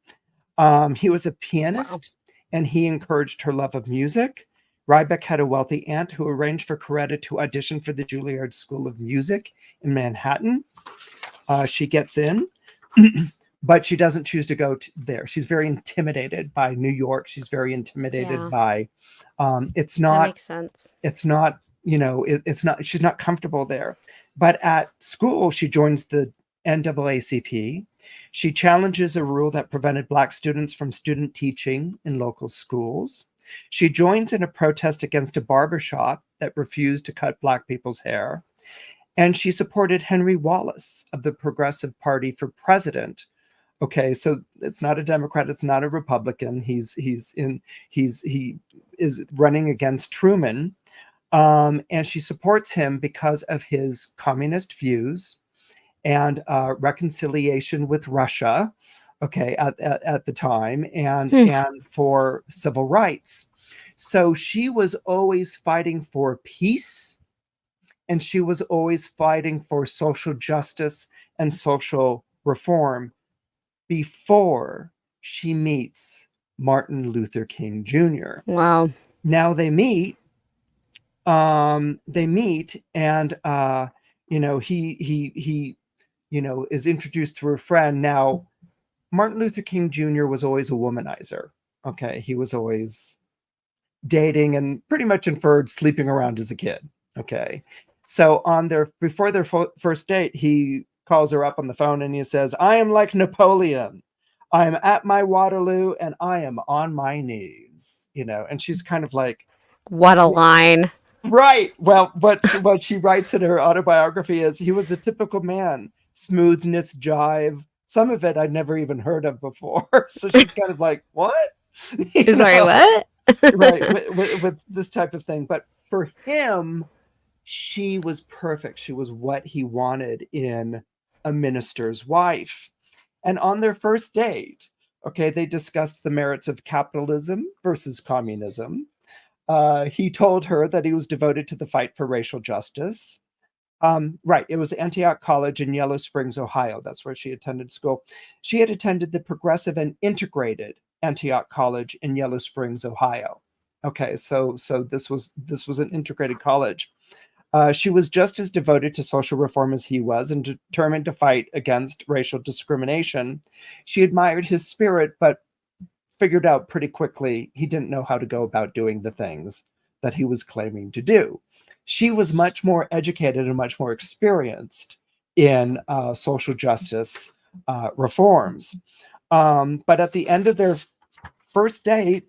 He was a pianist, and he encouraged her love of music. Rybeck had a wealthy aunt who arranged for Coretta to audition for the Juilliard School of Music in Manhattan. She gets in, but she doesn't choose to go there. She's very intimidated by New York. She's very intimidated by. It's That not. makes sense. It's not. It's not. She's not comfortable there. But at school, she joins the NAACP. She challenges a rule that prevented Black students from student teaching in local schools. She joins in a protest against a barbershop that refused to cut Black people's hair. And she supported Henry Wallace of the Progressive Party for president. Okay, so it's not a Democrat, it's not a Republican. He is running against Truman. And she supports him because of his communist views and reconciliation with Russia, okay, at the time, and for civil rights. So she was always fighting for peace, and she was always fighting for social justice and social reform before she meets Martin Luther King Jr. Wow. Now they meet, and he is introduced through a friend. Now, Martin Luther King Jr. was always a womanizer. Okay, he was always dating and pretty much inferred sleeping around as a kid. Okay, so before their first date, he calls her up on the phone and he says, "I am like Napoleon. I am at my Waterloo and I am on my knees." And she's kind of like, what a line. Right. Well, what she writes in her autobiography is he was a typical man, smoothness, jive. Some of it I'd never even heard of before. So she's kind of like, what? Sorry, what? Right. With this type of thing. But for him, she was perfect. She was what he wanted in a minister's wife. And on their first date, okay, they discussed the merits of capitalism versus communism. He told her that he was devoted to the fight for racial justice. Right, it was Antioch College in Yellow Springs, Ohio. That's where she attended school. She had attended the progressive and integrated Antioch College in Yellow Springs, Ohio. Okay, so this was an integrated college. She was just as devoted to social reform as he was and determined to fight against racial discrimination. She admired his spirit, but figured out pretty quickly he didn't know how to go about doing the things that he was claiming to do. She was much more educated and much more experienced in social justice reforms. But at the end of their first date,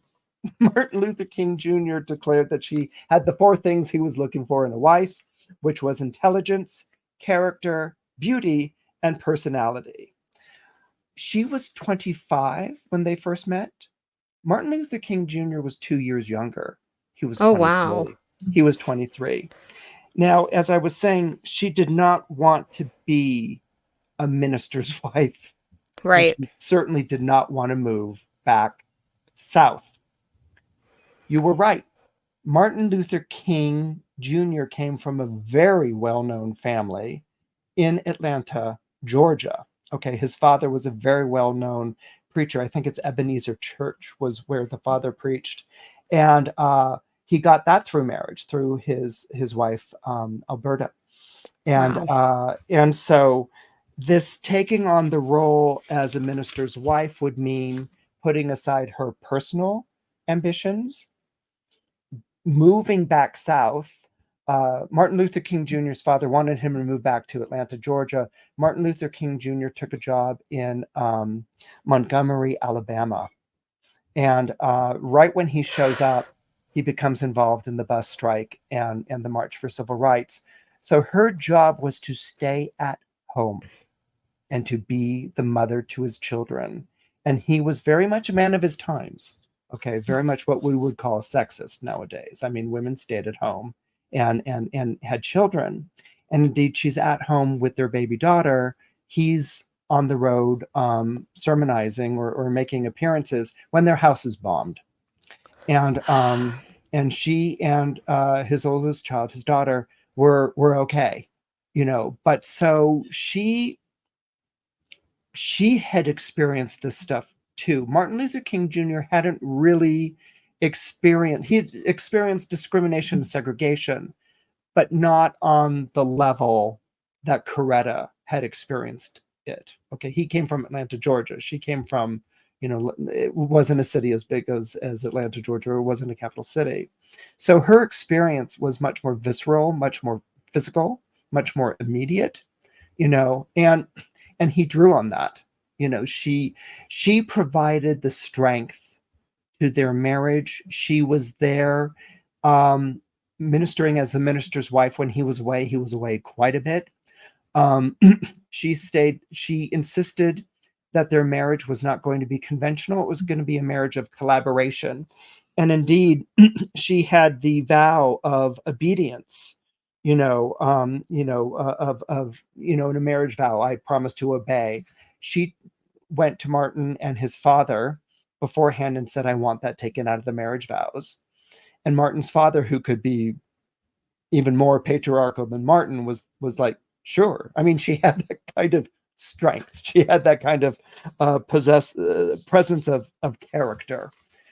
Martin Luther King Jr. declared that she had the four things he was looking for in a wife, which was intelligence, character, beauty, and personality. She was 25 when they first met. Martin Luther King Jr. was 2 years younger. He was 23. Wow. He was 23. Now, as I was saying, she did not want to be a minister's wife. Right. And she certainly did not want to move back south. You were right. Martin Luther King Jr. came from a very well-known family in Atlanta, Georgia. Okay, his father was a very well-known preacher. I think it's Ebenezer Church was where the father preached. And he got that through marriage, through his wife Alberta. Wow. And so this taking on the role as a minister's wife would mean putting aside her personal ambitions, moving back south. Martin Luther King Jr.'s father wanted him to move back to Atlanta, Georgia. Martin Luther King Jr. took a job in Montgomery, Alabama. And right when he shows up, he becomes involved in the bus strike and the March for Civil Rights. So her job was to stay at home and to be the mother to his children. And he was very much a man of his times. Okay, very much what we would call a sexist nowadays. I mean, women stayed at home and had children. And indeed, she's at home with their baby daughter. He's on the road sermonizing or making appearances when their house is bombed. And she and his oldest child, his daughter, were okay, you know. But so she had experienced this stuff too. Martin Luther King Jr. hadn't really experienced, he had experienced discrimination and segregation, but not on the level that Coretta had experienced it. Okay, he came from Atlanta, Georgia. She came from, you know, it wasn't a city as big as Atlanta, Georgia. It wasn't a capital city. So her experience was much more visceral, much more physical, much more immediate, you know, and he drew on that. You know, she provided the strength to their marriage. She was there ministering as the minister's wife when he was away. He was away quite a bit. She insisted that their marriage was not going to be conventional. It was going to be a marriage of collaboration. And indeed, she had the vow of obedience, in a marriage vow, I promise to obey. She went to Martin and his father beforehand and said, I want that taken out of the marriage vows. And Martin's father, who could be even more patriarchal than Martin, was like, sure. I mean, she had that kind of strength. She had that kind of presence of character.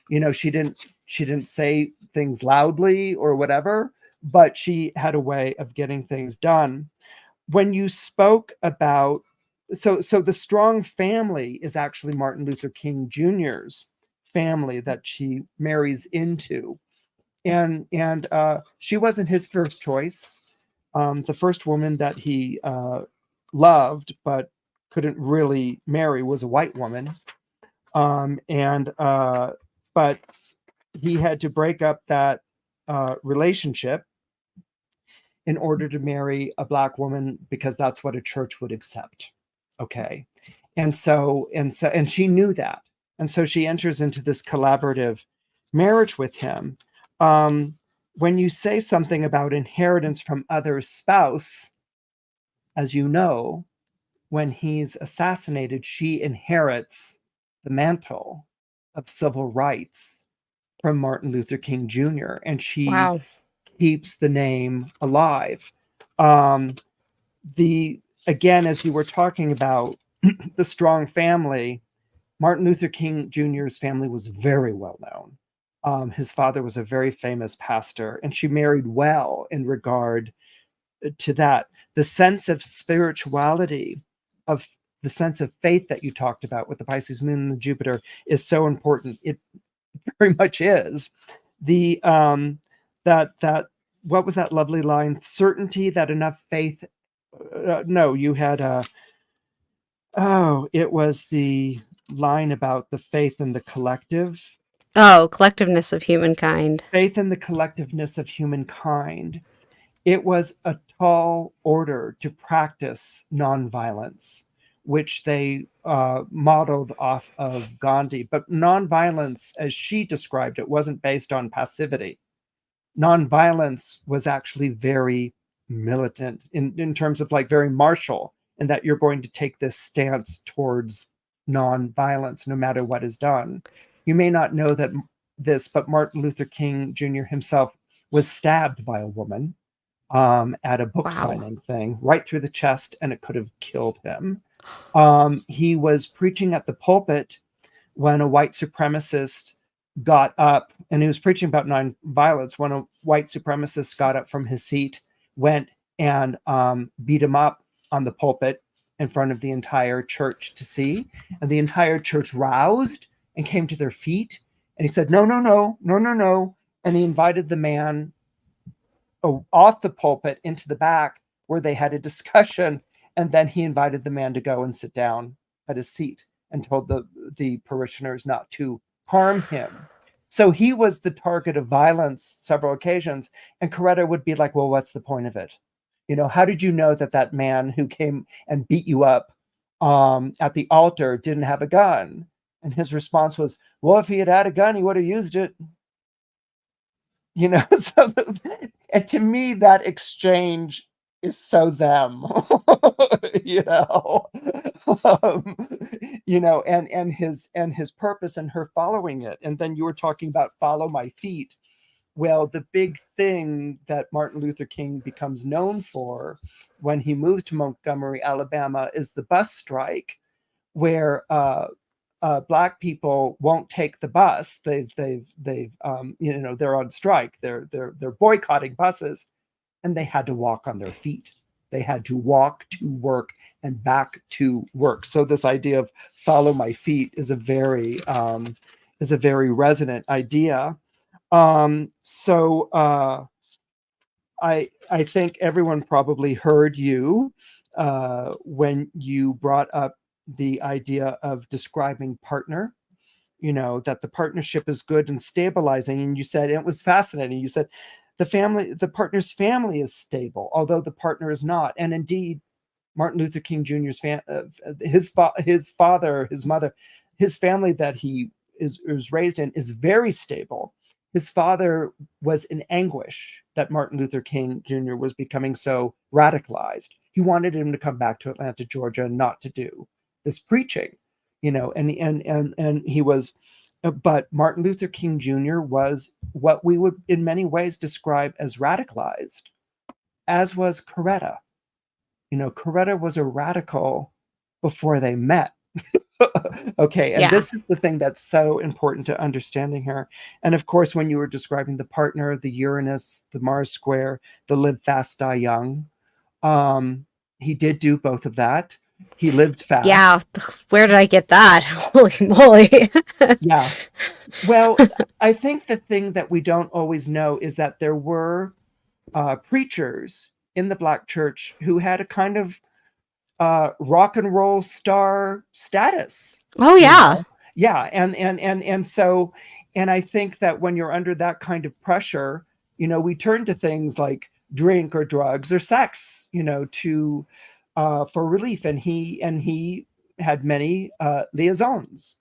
You know, she didn't say things loudly or whatever, but she had a way of getting things done. When you spoke about, so the strong family is actually Martin Luther King Jr.'s family that she marries into. And she wasn't his first choice. The first woman that he loved but couldn't really marry was a white woman. But he had to break up that relationship in order to marry a black woman because that's what a church would accept. Okay. And she knew that. And so she enters into this collaborative marriage with him. When you say something about inheritance from other spouse, as you know, when he's assassinated, she inherits the mantle of civil rights from Martin Luther King Jr. and she Wow. keeps the name alive. Again, as you were talking about the strong family, Martin Luther King Jr.'s family was very well known. His father was a very famous pastor, and she married well in regard to that. The sense of spirituality, of the sense of faith that you talked about with the Pisces moon and the Jupiter is so important. It very much is. The that what was that lovely line? Certainty that enough faith. No, you had it was the line about the faith in the collective. Oh, collectiveness of humankind. Faith in the collectiveness of humankind. It was a tall order to practice nonviolence, which they modeled off of Gandhi. But nonviolence, as she described it, wasn't based on passivity. Nonviolence was actually very militant in terms of like very martial, in that you're going to take this stance towards nonviolence no matter what is done. You may not know this, but Martin Luther King Jr. himself was stabbed by a woman at a book Wow. signing thing right through the chest, and it could have killed him. He was preaching at the pulpit when a white supremacist got up and he was preaching about nonviolence when a white supremacist got up from his seat, went and beat him up on the pulpit in front of the entire church to see. And the entire church roused and came to their feet. And he said, no, no, no, no, no, no. And he invited the man off the pulpit into the back where they had a discussion. And then he invited the man to go and sit down at his seat and told the parishioners not to harm him. So he was the target of violence several occasions. And Coretta would be like, well, what's the point of it? How did you know that man who came and beat you up at the altar didn't have a gun? And his response was, well, if he had a gun, he would have used it. So and to me, that exchange is so them, you know, um, and his purpose and her following it. And then you were talking about follow my feet. Well, the big thing that Martin Luther King becomes known for when he moved to Montgomery, Alabama, is the bus strike, where Black people won't take the bus. They're on strike. They're boycotting buses, and they had to walk on their feet. They had to walk to work and back to work. So this idea of follow my feet is a very resonant idea. I think everyone probably heard you when you brought up the idea of describing partner, that the partnership is good and stabilizing. And you said, and it was fascinating, you said the partner's family is stable, although the partner is not. And indeed, Martin Luther King Jr.'s his father, his mother, his family that he was raised in is very stable. His father was in anguish that Martin Luther King Jr. was becoming so radicalized. He wanted him to come back to Atlanta, Georgia, and not to do this preaching, and he was. But Martin Luther King Jr. was what we would, in many ways, describe as radicalized, as was Coretta. Coretta was a radical before they met. Okay, and Yeah. this is the thing that's so important to understanding her. And of course, when you were describing the partner, the Uranus, the Mars square, the live fast, die young, he did do both of that. He lived fast. Yeah. Where did I get that? Holy moly. Yeah. Well, I think the thing that we don't always know is that there were preachers in the Black church who had a kind of rock and roll star status. Oh yeah. Yeah. And I think that when you're under that kind of pressure, we turn to things like drink or drugs or sex, to for relief. And he had many liaisons.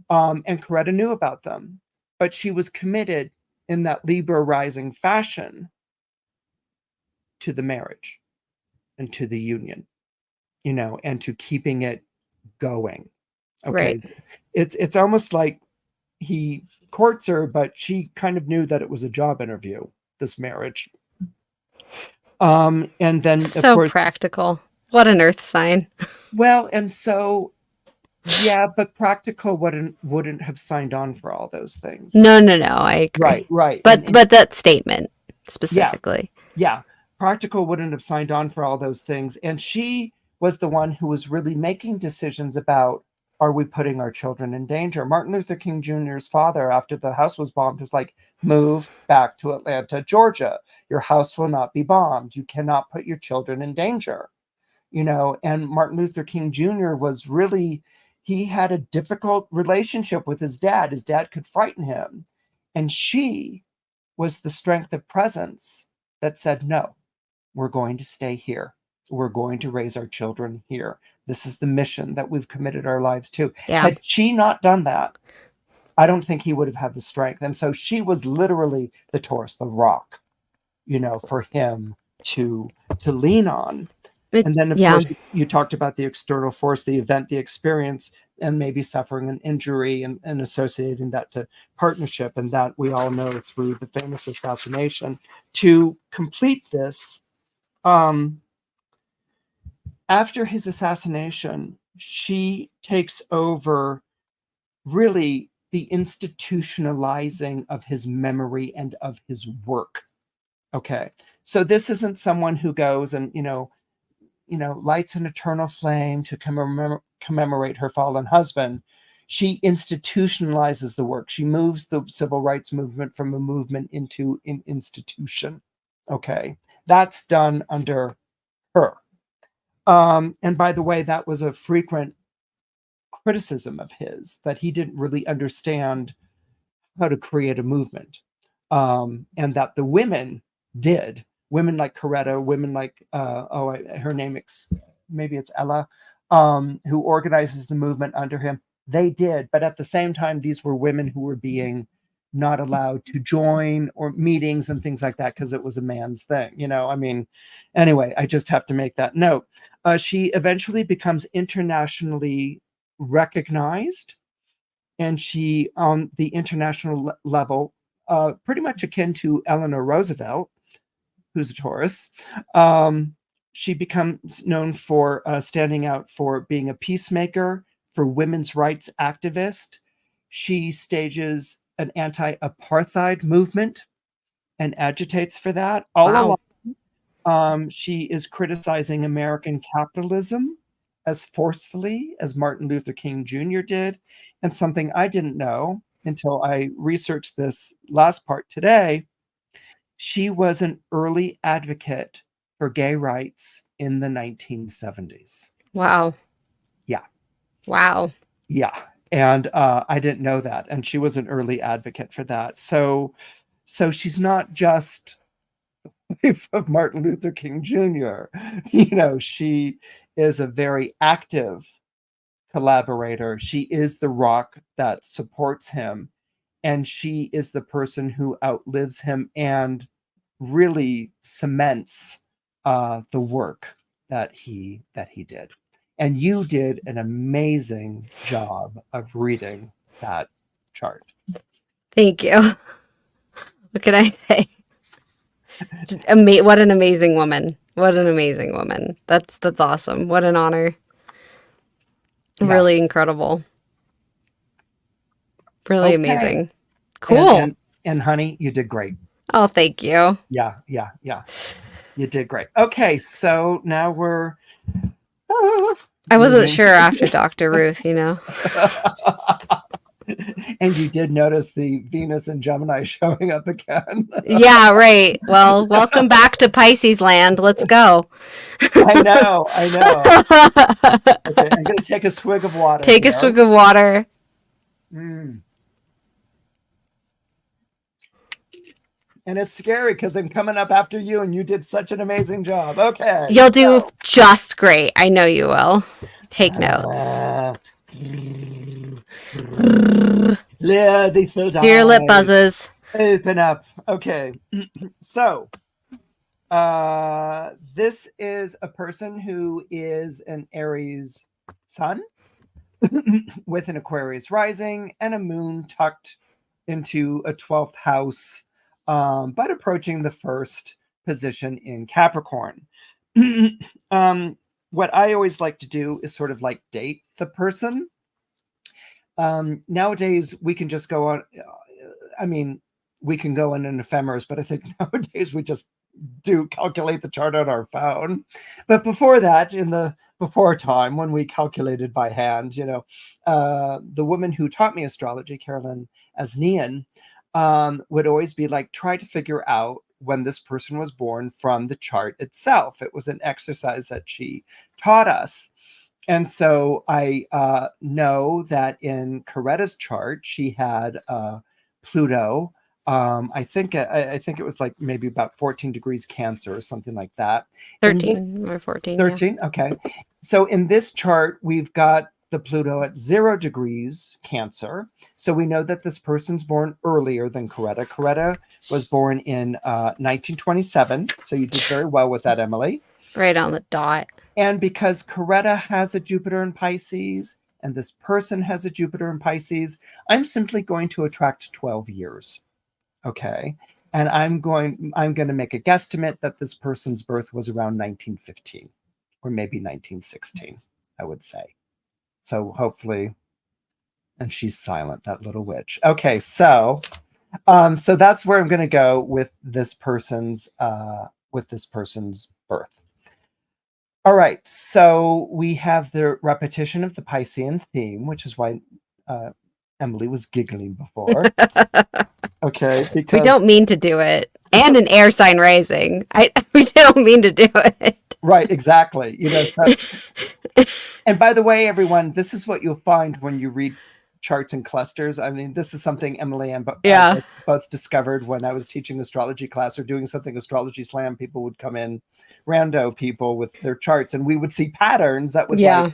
And Coretta knew about them, but she was committed in that Libra rising fashion to the marriage and to the union, and to keeping it going. Okay. Right. It's almost like he courts her, but she kind of knew that it was a job interview, this marriage. And then So of course, practical. What an earth sign. well, and so yeah, but practical wouldn't have signed on for all those things. No, I agree. Right. But that statement specifically. Yeah. Practical wouldn't have signed on for all those things. And she was the one who was really making decisions about, are we putting our children in danger? Martin Luther King Jr.'s father, after the house was bombed, was like, move back to Atlanta, Georgia. Your house will not be bombed. You cannot put your children in danger. And Martin Luther King Jr. was really, he had a difficult relationship with his dad. His dad could frighten him. And she was the strength of presence that said, no, we're going to stay here. We're going to raise our children here. This is the mission that we've committed our lives to. Yeah. Had she not done that, I don't think he would have had the strength. And so she was literally the Taurus, the rock, for him to lean on. And then, of course, you talked about the external force, the event, the experience, and maybe suffering an injury and associating that to partnership. And that we all know through the famous assassination. To complete this, after his assassination, she takes over really the institutionalizing of his memory and of his work. Okay. So this isn't someone who goes and, lights an eternal flame to commemorate her fallen husband. She institutionalizes the work. She moves the civil rights movement from a movement into an institution. Okay. That's done under her. And by the way, that was a frequent criticism of his, that he didn't really understand how to create a movement. And that the women did. Women like Coretta, women like, her name, maybe it's Ella, who organizes the movement under him. They did. But at the same time, these were women who were being not allowed to join or meetings and things like that because it was a man's thing. Anyway, I just have to make that note. She eventually becomes internationally recognized, and she, on the international level, pretty much akin to Eleanor Roosevelt, who's a Taurus. She becomes known for standing out for being a peacemaker, for women's rights activist. She stages an anti-apartheid movement and agitates for that. All Wow. along, she is criticizing American capitalism as forcefully as Martin Luther King Jr. did. And something I didn't know until I researched this last part today, she was an early advocate for gay rights in the 1970s. Wow. Yeah. Wow. Yeah. And I didn't know that. And she was an early advocate for that. So she's not just the wife of Martin Luther King Jr. She is a very active collaborator. She is the rock that supports him. And she is the person who outlives him and really cements the work that he did. And you did an amazing job of reading that chart. Thank you. What can I say? What an amazing woman. What an amazing woman. That's awesome. What an honor. Yeah. Really incredible. Really Okay. amazing. Cool. And honey, you did great. Oh, thank you. Yeah. You did great. Okay, so now we're I wasn't sure after Dr. Ruth, And you did notice the Venus and Gemini showing up again. Yeah, right. Well, welcome back to Pisces land. Let's go. I know. Okay, I'm going to take a swig of water. Take a swig of water. And it's scary because I'm coming up after you, and you did such an amazing job. Okay. You'll do just great. I know you will. Take notes. Yeah, they so die. Your lip buzzes. Open up. Okay. So, this is a person who is an Aries sun with an Aquarius rising and a moon tucked into a 12th house, but approaching the first position in Capricorn. What I always like to do is sort of like date the person. Nowadays, we can just go on. We can go in an ephemeris, but I think nowadays we just do calculate the chart on our phone. But before that, in the before time when we calculated by hand, the woman who taught me astrology, Carolyn Asnian, would always be like, try to figure out when this person was born from the chart itself. It was an exercise that she taught us. And so I know that in Coretta's chart, she had Pluto. I think it was like maybe about 14 degrees Cancer or something like that. 13 or 14. 13. Yeah. Okay. So in this chart, we've got the Pluto at 0 degrees Cancer. So we know that this person's born earlier than Coretta. Coretta was born in 1927. So you did very well with that, Emilie. Right on the dot. And because Coretta has a Jupiter in Pisces and this person has a Jupiter in Pisces, I'm simply going to attract 12 years. Okay. And I'm going to make a guesstimate that this person's birth was around 1915 or maybe 1916, I would say. So hopefully And she's silent, that little witch. Okay, so that's where I'm going to go with this person's birth. All right, so we have the repetition of the Piscean theme, which is why Emilie was giggling before. Okay, We because don't mean to do it. And an air sign rising. We don't mean to do it. right, exactly. So, and by the way, everyone, this is what you'll find when you read charts and clusters. I mean, this is something Emilie and Yeah. I both discovered when I was teaching astrology class or doing something astrology slam. People would come in, rando people with their charts, and we would see patterns that would Yeah.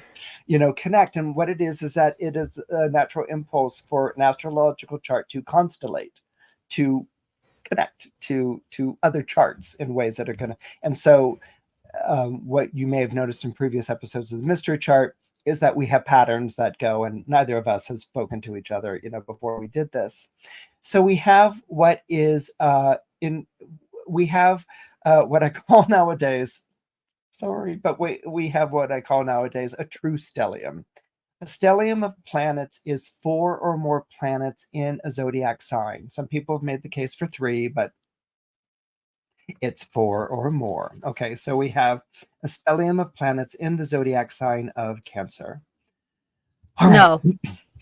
connect. And what it is that it is a natural impulse for an astrological chart to constellate, to connect to other charts in ways that are going to. And so what you may have noticed in previous episodes of the mystery chart is that we have patterns that go, and neither of us has spoken to each other, before we did this. So we have what is we have what I call nowadays, sorry, but we have what I call nowadays a true stellium. A stellium of planets is 4 or more planets in a zodiac sign. Some people have made the case for 3, but it's 4 or more. Okay, so we have a stellium of planets in the zodiac sign of Cancer. All right. No,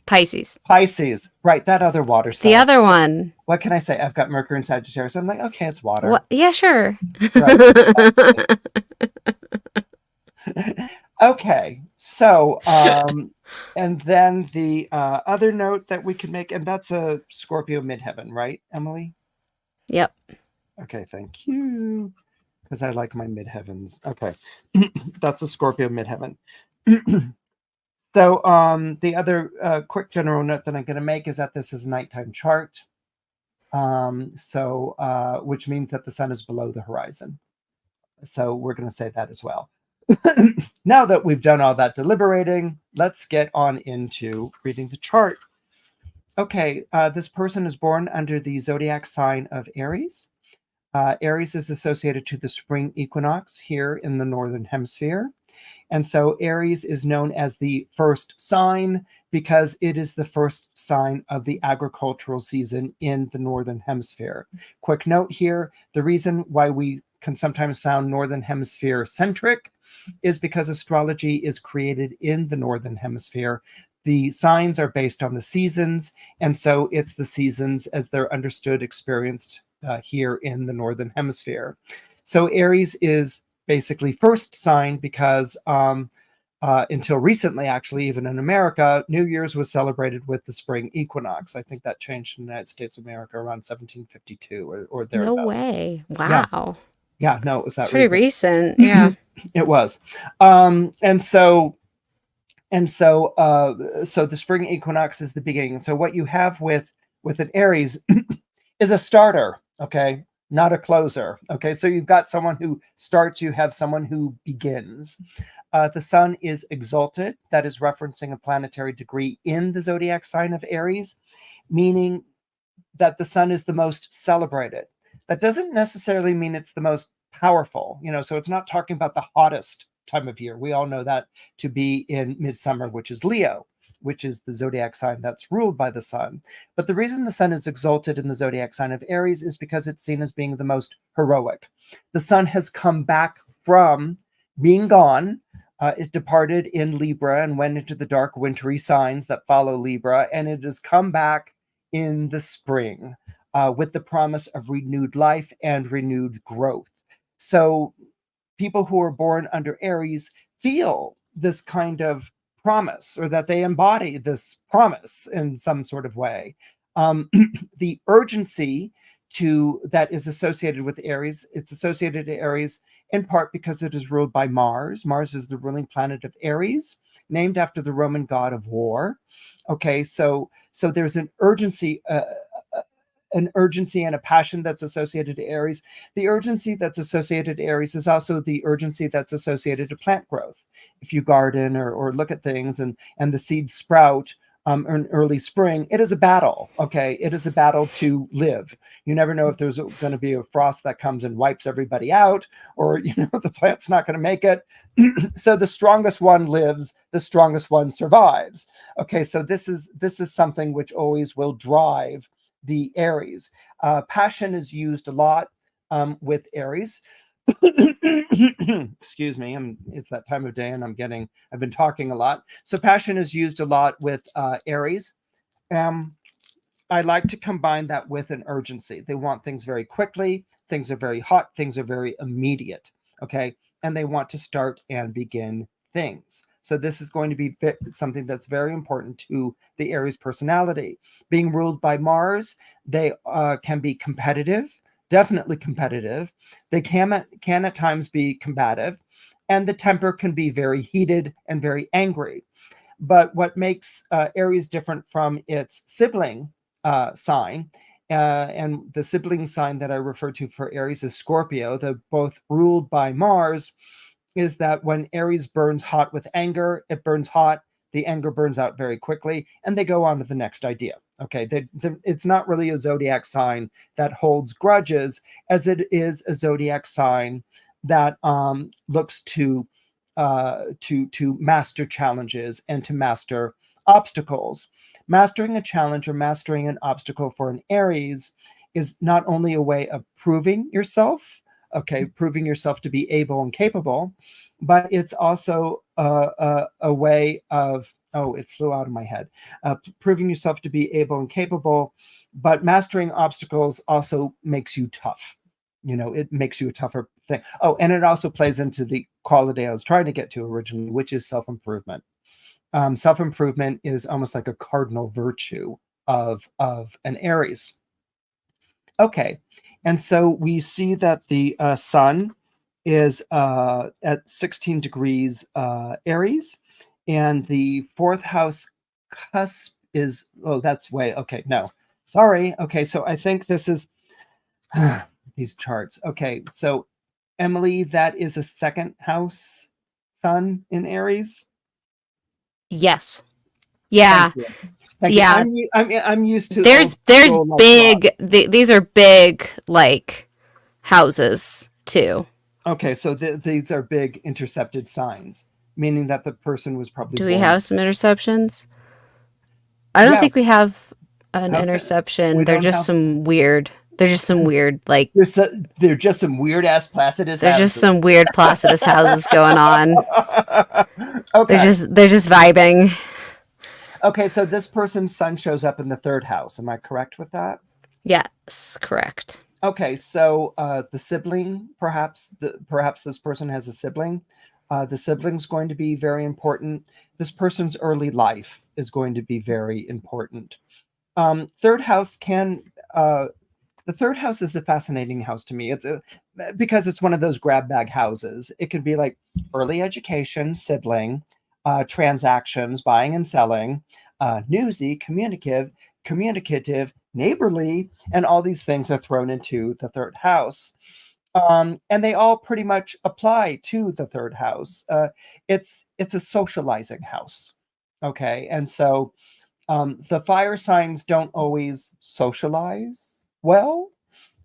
Pisces. Pisces, right, that other water sign. The other one. What can I say? I've got Mercury and Sagittarius. I'm like, okay, it's water. What? Yeah, sure. Right. Okay, so and then the other note that we can make, and that's a Scorpio midheaven, right, Emilie? Yep. Okay, thank you, because I like my midheavens. Okay, that's a Scorpio midheaven. So the other quick general note that I'm going to make is that this is a nighttime chart, which means that the sun is below the horizon. So we're going to say that as well. Now that we've done all that deliberating, let's get on into reading the chart. Okay, this person is born under the zodiac sign of Aries. Aries is associated to the spring equinox here in the Northern Hemisphere. And so Aries is known as the first sign because it is the first sign of the agricultural season in the Northern Hemisphere. Quick note here, the reason why we can sometimes sound Northern Hemisphere centric is because astrology is created in the Northern Hemisphere. The signs are based on the seasons, and so it's the seasons as they're understood, experienced here in the Northern Hemisphere. So Aries is basically first sign because until recently, actually, even in America, New Year's was celebrated with the spring equinox. I think that changed in the United States of America around 1752 or thereabouts. No way. Wow. Yeah, no, it was that It's pretty recent. Yeah. It was. So the spring equinox is the beginning. So what you have with an Aries is a starter, okay, not a closer. Okay, so you've got someone who starts, you have someone who begins. The sun is exalted. That is referencing a planetary degree in the zodiac sign of Aries, meaning that the sun is the most celebrated. That doesn't necessarily mean it's the most powerful, so it's not talking about the hottest time of year. We all know that to be in midsummer, which is Leo, which is the zodiac sign that's ruled by the sun. But the reason the sun is exalted in the zodiac sign of Aries is because it's seen as being the most heroic. The sun has come back from being gone. It departed in Libra and went into the dark wintry signs that follow Libra, and it has come back in the spring with the promise of renewed life and renewed growth. So people who are born under Aries feel this kind of promise, or that they embody this promise in some sort of way. The urgency that is associated with Aries, it's associated to Aries in part because it is ruled by Mars. Mars is the ruling planet of Aries, named after the Roman god of war. Okay, so there's an urgency and a passion that's associated to Aries. The urgency that's associated to Aries is also the urgency that's associated to plant growth. If you garden or look at things and the seeds sprout, or in early spring, it is a battle. Okay, it is a battle to live. You never know if there's going to be a frost that comes and wipes everybody out, or the plant's not going to make it. So the strongest one lives, the strongest one survives. Okay, so this is something which always will drive the Aries. Passion is used a lot with Aries. Excuse me, it's that time of day and I've been talking a lot. So passion is used a lot with Aries. I like to combine that with an urgency. They want things very quickly, things are very hot, things are very immediate. Okay, and they want to start and begin things. So this is going to be something that's very important to the Aries personality. Being ruled by Mars, they can be competitive, definitely competitive. They can at times be combative, and the temper can be very heated and very angry. But what makes Aries different from its sibling sign, and the sibling sign that I refer to for Aries is Scorpio, they're both ruled by Mars, is that when Aries burns hot with anger, it burns hot, the anger burns out very quickly, and they go on to the next idea. Okay, it's not really a zodiac sign that holds grudges, as it is a zodiac sign that looks to master challenges and to master obstacles. Mastering a challenge or mastering an obstacle for an Aries is not only a way of proving yourself, okay, proving yourself to be able and capable, but it's also a way of, oh, it flew out of my head, proving yourself to be able and capable, but mastering obstacles also makes you tough. It makes you a tougher thing. Oh, and it also plays into the quality I was trying to get to originally, which is self-improvement. Self-improvement is almost like a cardinal virtue of an Aries. Okay, and so we see that the sun is at 16 degrees Aries, and the fourth house cusp is, oh, that's way, okay, no, sorry. Okay, so I think this is these charts. Okay, so Emilie, that is a second house sun in Aries. Yes. Thank Yeah. you. Thank you. Yeah. I'm used to old There's school like rock. big these are big like houses too. Okay, so these are big intercepted signs, meaning that the person was probably Do we born. have some interceptions? I don't Yeah, think we have an house. interception. We They're don't just have. some weird. They're just some weird like They're just some weird ass Placidus they're just houses. some weird Placidus houses going on. Okay. They're just vibing. Okay, so this person's sun shows up in the third house. Am I correct with that? Yes, correct. Okay, so the sibling, perhaps this person has a sibling. The sibling's going to be very important. This person's early life is going to be very important. Third house can the third house is a fascinating house to me. Because it's one of those grab bag houses. It can be like early education, sibling, transactions, buying and selling, newsy, communicative, neighborly, and all these things are thrown into the third house. And they all pretty much apply to the third house. It's a socializing house. Okay, and so the fire signs don't always socialize well.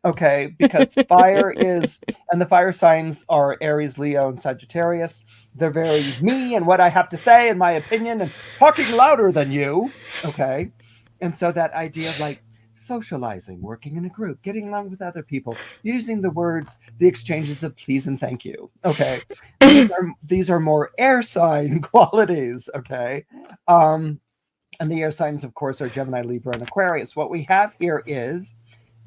Okay, because fire is, and the fire signs are Aries, Leo, and Sagittarius. They're very me and what I have to say and my opinion and talking louder than you. Okay, and so that idea of like socializing, working in a group, getting along with other people, using the words, the exchanges of please and thank you. Okay, these are more air sign qualities. Okay, and the air signs, of course, are Gemini, Libra, and Aquarius. What we have here is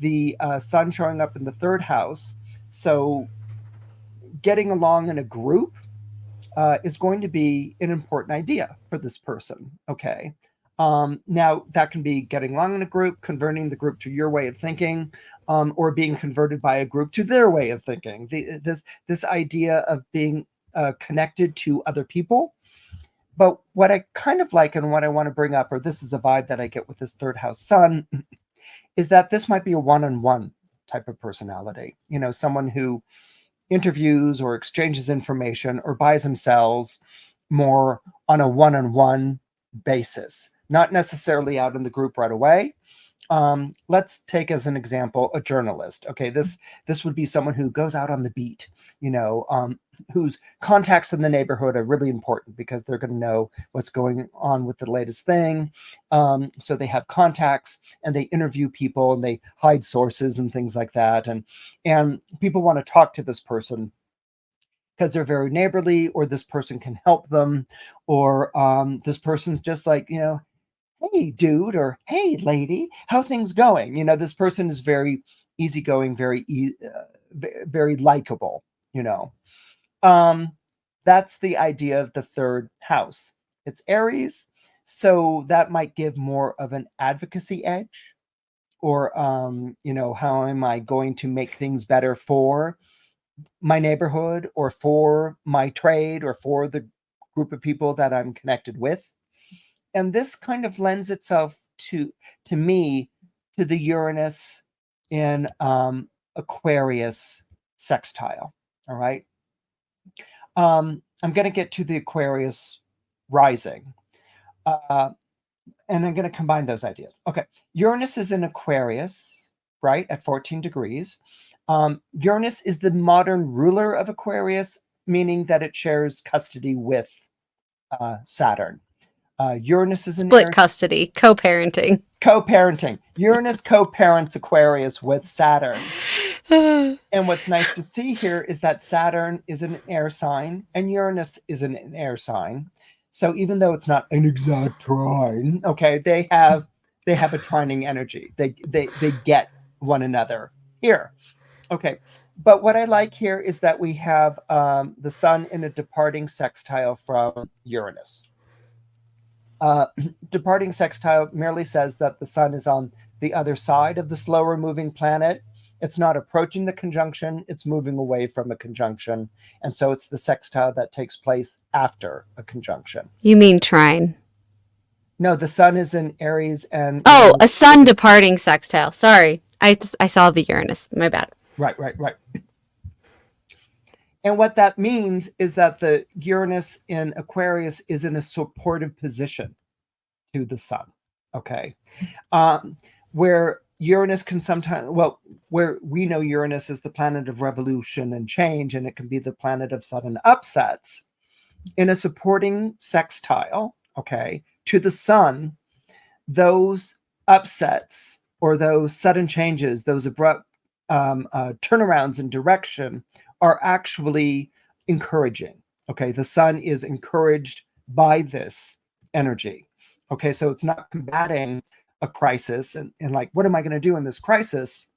the sun showing up in the third house. So getting along in a group is going to be an important idea for this person. Okay. Now, that can be getting along in a group, converting the group to your way of thinking, or being converted by a group to their way of thinking. This idea of being connected to other people. But what I kind of like and what I want to bring up, or this is a vibe that I get with this third house sun, is that this might be a one-on-one type of personality. Someone who interviews or exchanges information or buys and sells more on a one-on-one basis. not necessarily out in the group right away. Let's take as an example a journalist. Okay, this would be someone who goes out on the beat, whose contacts in the neighborhood are really important because they're going to know what's going on with the latest thing. So they have contacts and they interview people and they hide sources and things like that. And people want to talk to this person because they're very neighborly, or this person can help them, or this person's just like, hey dude, or hey lady, how things going? This person is very easygoing, very likable. you know um that's the idea of the third house. It's Aries, so that might give more of an advocacy edge, or how am I going to make things better for my neighborhood, or for my trade, or for the group of people that I'm connected with. And this kind of lends itself to me to the Uranus in Aquarius sextile. All right. I'm going to get to the Aquarius rising, and I'm going to combine those ideas. Okay, Uranus is in Aquarius, right, at 14 degrees. Uranus is the modern ruler of Aquarius, meaning that it shares custody with Saturn. Uranus is in Split custody, co-parenting. Co-parenting. Uranus co-parents Aquarius with Saturn. And what's nice to see here is that Saturn is an air sign and Uranus is an air sign. So even though it's not an exact trine, okay, they have a trining energy. They get one another here. Okay. But what I like here is that we have the sun in a departing sextile from Uranus. Departing sextile merely says that the sun is on the other side of the slower moving planet. It's not approaching the conjunction, it's moving away from a conjunction. And so it's the sextile that takes place after a conjunction. You mean trine? No, the sun is in Aries and... Oh, a sun departing sextile. Sorry. I saw the Uranus. My bad. Right. And what that means is that the Uranus in Aquarius is in a supportive position to the sun. Okay. Where Uranus can sometimes, where we know Uranus is the planet of revolution and change, and it can be the planet of sudden upsets. In a supporting sextile, okay, to the sun, those upsets or those sudden changes, those abrupt turnarounds in direction are actually encouraging. Okay, the sun is encouraged by this energy. Okay, so it's not combating a crisis and like, what am I going to do in this crisis?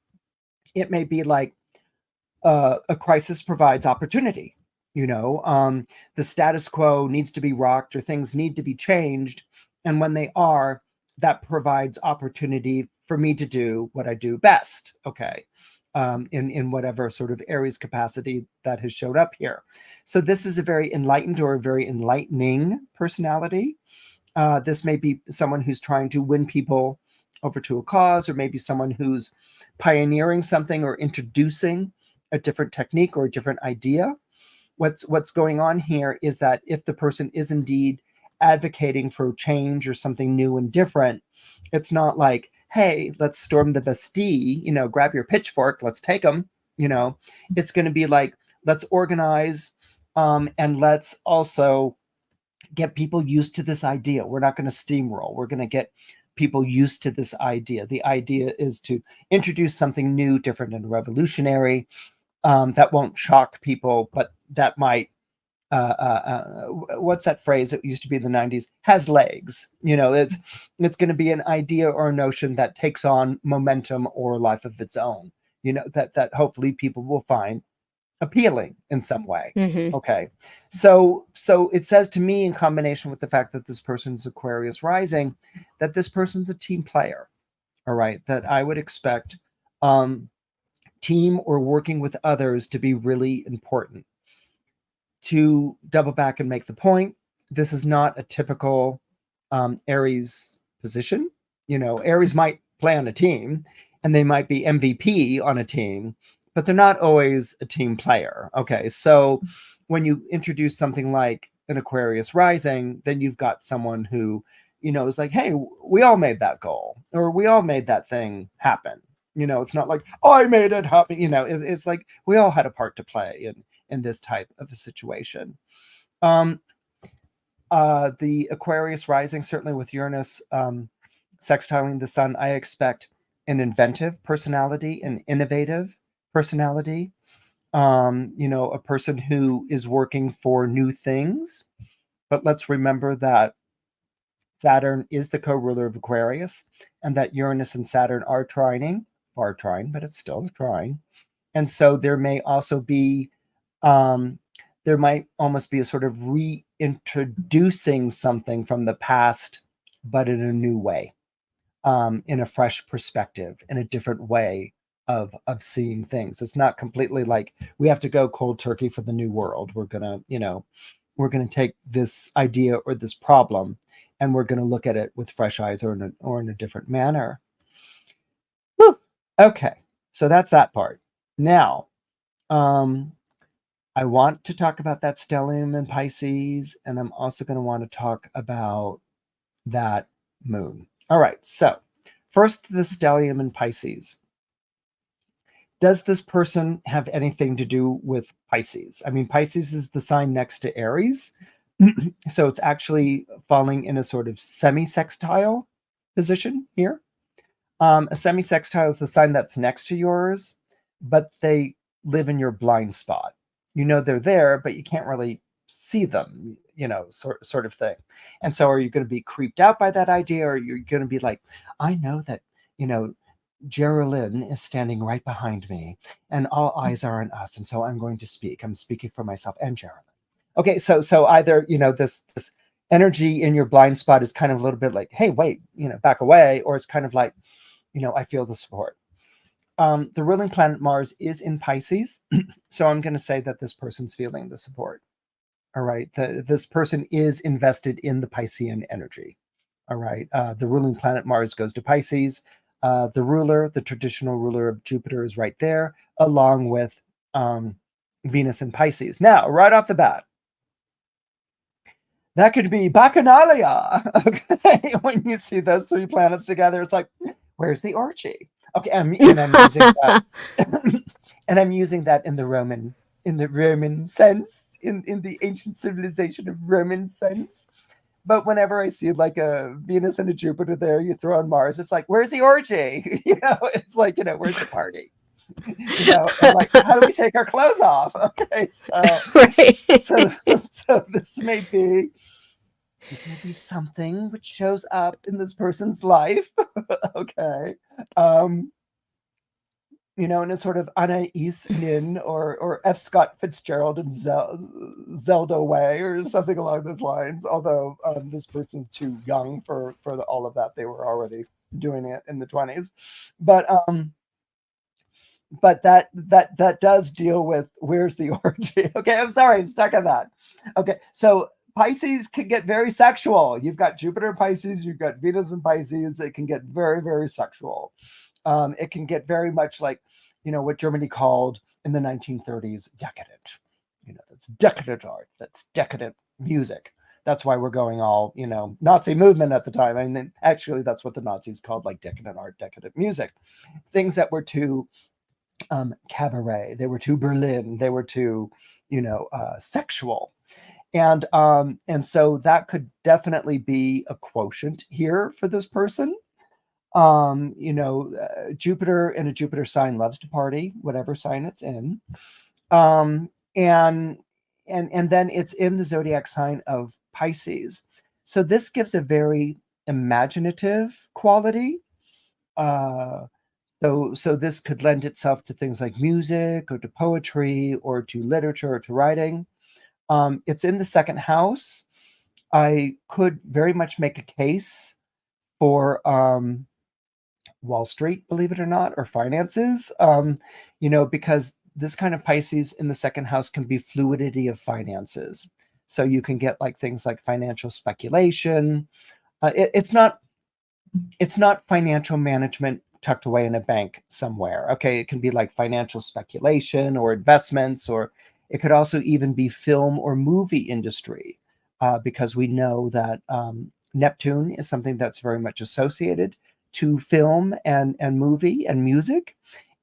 It may be like a crisis provides opportunity. The status quo needs to be rocked, or things need to be changed. And when they are, that provides opportunity for me to do what I do best. Okay. In whatever sort of Aries capacity that has showed up here. So this is a very enlightened or a very enlightening personality. This may be someone who's trying to win people over to a cause, or maybe someone who's pioneering something or introducing a different technique or a different idea. What's going on here is that if the person is indeed advocating for change or something new and different, it's not like, hey, let's storm the Bastille, grab your pitchfork, let's take them. It's going to be like, let's organize, and let's also get people used to this idea. We're not going to steamroll. We're going to get people used to this idea. The idea is to introduce something new, different, and revolutionary that won't shock people, but that might, what's that phrase that used to be in the 90s? Has legs. It's going to be an idea or a notion that takes on momentum or a life of its own, that hopefully people will find appealing in some way. Mm-hmm. Okay. So it says to me, in combination with the fact that this person's Aquarius rising, that this person's a team player. All right. That I would expect team or working with others to be really important. To double back and make the point, this is not a typical Aries position. Aries might play on a team and they might be MVP on a team, but they're not always a team player. Okay, so when you introduce something like an Aquarius rising, then you've got someone who it's like, hey, we all made that goal, or we all made that thing happen. It's not like I made it happen. It's like we all had a part to play in this type of a situation. The Aquarius rising, certainly with Uranus sextiling the sun, I expect an inventive personality, an innovative personality, a person who is working for new things. But let's remember that Saturn is the co-ruler of Aquarius, and that Uranus and Saturn are trining, far trine, but it's still a trine. And so there may also be, there might almost be a sort of reintroducing something from the past, but in a new way, in a fresh perspective, in a different way of seeing things. It's not completely like we have to go cold turkey for the new world. We're gonna take this idea or this problem, and we're going to look at it with fresh eyes or in a different manner. Whew. Okay, so that's that part. Now, I want to talk about that stellium in Pisces, and I'm also going to want to talk about that moon. All right, so first, the stellium in Pisces. Does this person have anything to do with Pisces? I mean, Pisces is the sign next to Aries. So it's actually falling in a sort of semi-sextile position here. A semi-sextile is the sign that's next to yours, but they live in your blind spot. They're there, but you can't really see them, sort of thing. And so are you going to be creeped out by that idea, or are you going to be like, I know that, Geraldine is standing right behind me and all eyes are on us. And so I'm going to speak. I'm speaking for myself and Geraldine. Okay, so either, this energy in your blind spot is kind of a little bit like, hey, wait, back away, or it's kind of like, I feel the support. The ruling planet Mars is in Pisces, so I'm going to say that this person's feeling the support. All right, this person is invested in the Piscean energy. All right, the ruling planet Mars goes to Pisces. The traditional ruler of Jupiter is right there, along with Venus in Pisces. Now, right off the bat, that could be bacchanalia. Okay, when you see those three planets together, it's like, where's the orgy? Okay, and I'm using that, and I'm using that in the Roman sense, in the ancient civilization of Roman sense. But whenever I see like a Venus and a Jupiter there, you throw on Mars, it's like, where's the orgy? It's like, where's the party? And like, how do we take our clothes off? Okay, so Right. so this may be something which shows up in this person's life. Okay. In a sort of Anais Nin or F. Scott Fitzgerald and Zelda way, or something along those lines. Although this person's too young for all of that, they were already doing it in the 20s. But that does deal with where's the orgy. Okay, I'm sorry, I'm stuck on that. Okay, so Pisces can get very sexual. You've got Jupiter in Pisces, you've got Venus in Pisces. It can get very, very sexual. It can get very much like, what Germany called in the 1930s decadent. That's decadent art. That's decadent music. That's why we're going all, Nazi movement at the time. I mean, actually, that's what the Nazis called like decadent art, decadent music. Things that were too cabaret. They were too Berlin. They were too, sexual. And so that could definitely be a quotient here for this person. Jupiter in a Jupiter sign loves to party, whatever sign it's in. And then it's in the zodiac sign of Pisces. So this gives a very imaginative quality. So this could lend itself to things like music or to poetry or to literature or to writing. It's in the second house. I could very much make a case for Wall Street, believe it or not, or finances, because this kind of Pisces in the second house can be fluidity of finances. So you can get like things like financial speculation. It's not financial management tucked away in a bank somewhere. Okay, it can be like financial speculation or investments, or it could also even be film or movie industry, because we know that Neptune is something that's very much associated to film and movie and music.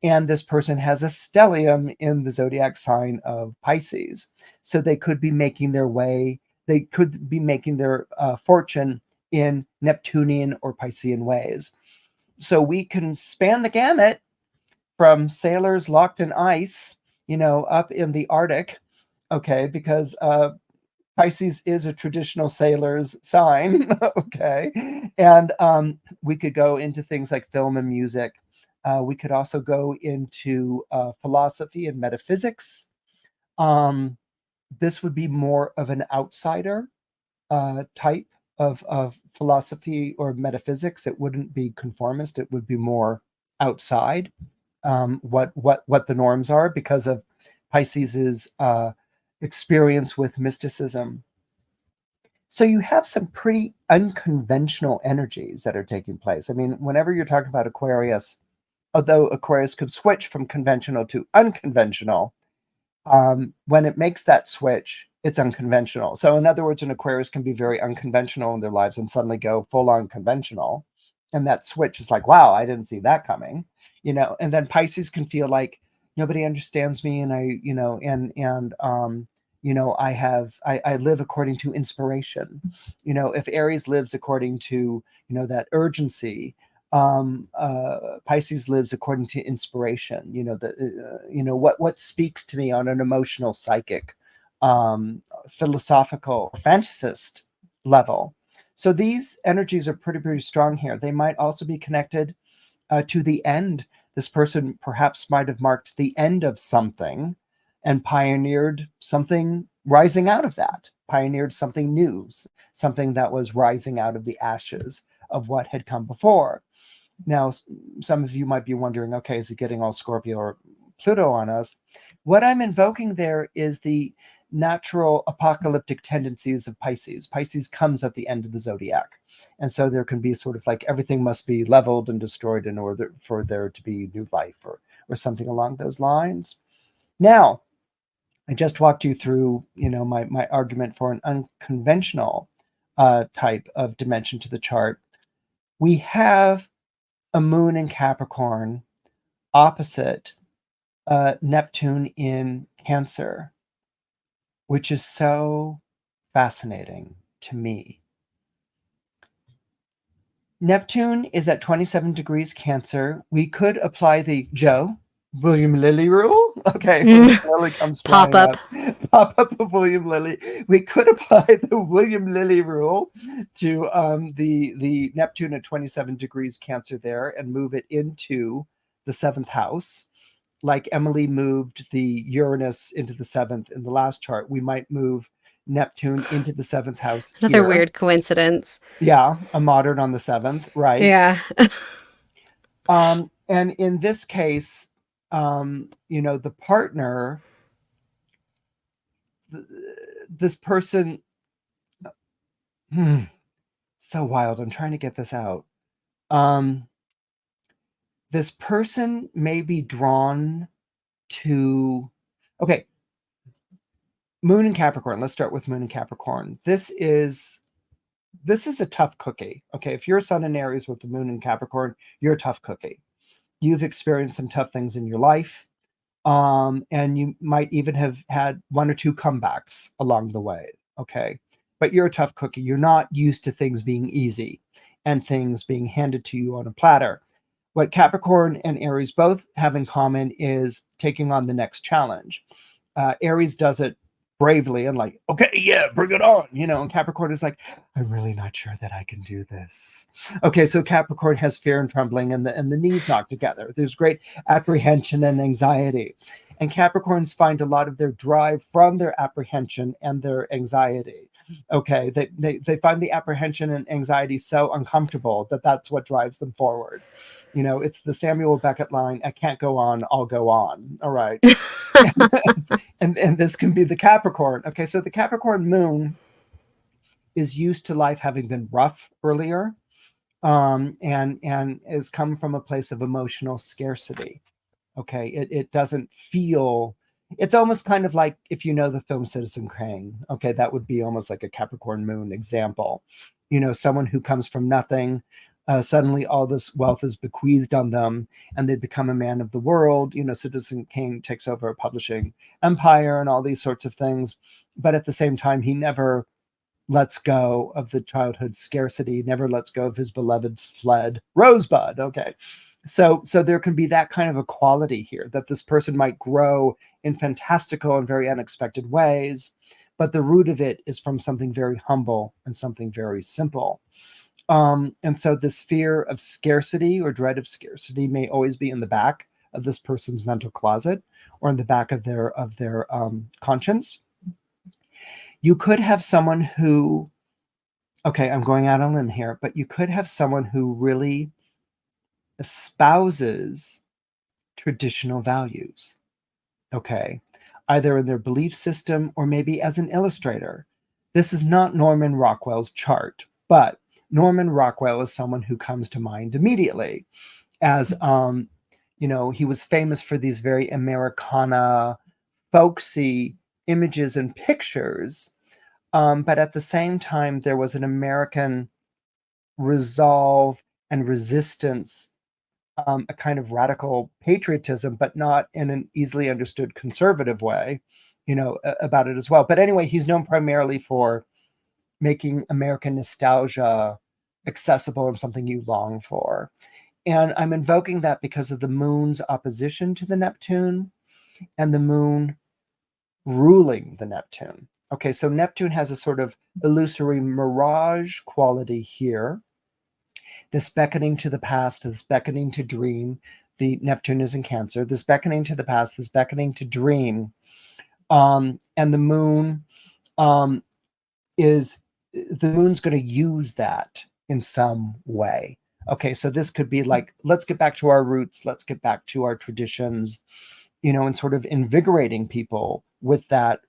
And this person has a stellium in the zodiac sign of Pisces. So they could be making their way, they could be making their fortune in Neptunian or Piscean ways. So we can span the gamut from sailors locked in ice, up in the Arctic, okay, because Pisces is a traditional sailor's sign, okay, and we could go into things like film and music. We could also go into philosophy and metaphysics. This would be more of an outsider type of philosophy or metaphysics. It wouldn't be conformist. It would be more outside what the norms are because of Pisces's experience with mysticism. So you have some pretty unconventional energies that are taking place. I mean, whenever you're talking about Aquarius, although Aquarius could switch from conventional to unconventional, when it makes that switch, it's unconventional. So, in other words, an Aquarius can be very unconventional in their lives and suddenly go full on conventional. And that switch is like, wow, I didn't see that coming, And then Pisces can feel like nobody understands me, and I live according to inspiration. If Aries lives according to that urgency, Pisces lives according to inspiration. What speaks to me on an emotional, psychic, philosophical, fantasist level. So these energies are pretty strong here. They might also be connected to the end. This person perhaps might have marked the end of something and pioneered something rising out of that, pioneered something new, something that was rising out of the ashes of what had come before. Now, some of you might be wondering, okay, is it getting all Scorpio or Pluto on us? What I'm invoking there is the natural apocalyptic tendencies of Pisces. Pisces comes at the end of the zodiac. And so there can be sort of like everything must be leveled and destroyed in order for there to be new life or something along those lines. Now, I just walked you through, my argument for an unconventional type of dimension to the chart. We have a moon in Capricorn opposite Neptune in Cancer, which is so fascinating to me. Neptune is at 27 degrees Cancer. We could apply the William Lilly rule. Okay, William Lilly comes Pop flying up. up. Pop up of William Lilly. We could apply the William Lilly rule to the Neptune at 27 degrees Cancer there and move it into the 7th house. Like Emilie moved the Uranus into the 7th in the last chart, we might move Neptune into the 7th house Another here. weird coincidence. Yeah, a modern on the 7th, right? Yeah. And in this case, the partner, this person, so wild. I'm trying to get this out. This person may be drawn to, okay, Moon in Capricorn. Let's start with Moon in Capricorn. This is a tough cookie. Okay, if you're a Sun in Aries with the Moon in Capricorn, you're a tough cookie. You've experienced some tough things in your life. And you might even have had one or two comebacks along the way. Okay, but you're a tough cookie. You're not used to things being easy and things being handed to you on a platter. What Capricorn and Aries both have in common is taking on the next challenge. Aries does it bravely and like, okay, yeah, bring it on, and Capricorn is like, I'm really not sure that I can do this. Okay, so Capricorn has fear and trembling and the knees knock together. There's great apprehension and anxiety. And Capricorns find a lot of their drive from their apprehension and their anxiety. Okay, they find the apprehension and anxiety so uncomfortable that that's what drives them forward. It's the Samuel Beckett line, I can't go on, I'll go on. All right. and this can be the Capricorn. Okay, so the Capricorn moon is used to life having been rough earlier, and has come from a place of emotional scarcity. Okay, it doesn't feel It's almost kind of like if you know the film Citizen Kane. Okay, that would be almost like a Capricorn moon example. Someone who comes from nothing, suddenly all this wealth is bequeathed on them, and they become a man of the world. Citizen Kane takes over a publishing empire and all these sorts of things, but at the same time, he never lets go of the childhood scarcity, never lets go of his beloved sled, Rosebud. Okay. So there can be that kind of a quality here, that this person might grow in fantastical and very unexpected ways, but the root of it is from something very humble and something very simple. And so this fear of scarcity or dread of scarcity may always be in the back of this person's mental closet, or in the back of their conscience. You could have someone who, okay, I'm going out on a limb here, but you could have someone who really espouses traditional values, okay, either in their belief system or maybe as an illustrator. This is not Norman Rockwell's chart, but Norman Rockwell is someone who comes to mind immediately as, he was famous for these very Americana, folksy images and pictures. But at the same time, there was an American resolve and resistance, a kind of radical patriotism, but not in an easily understood conservative way, about it as well. But anyway, he's known primarily for making American nostalgia accessible and something you long for. And I'm invoking that because of the moon's opposition to the Neptune and the moon ruling the Neptune. Okay, so Neptune has a sort of illusory mirage quality here. This beckoning to the past, this beckoning to dream. The Neptune is in Cancer. This beckoning to the past, this beckoning to dream. And the moon is, the moon's going to use that in some way. Okay, so this could be like, let's get back to our roots, let's get back to our traditions, and sort of invigorating people with that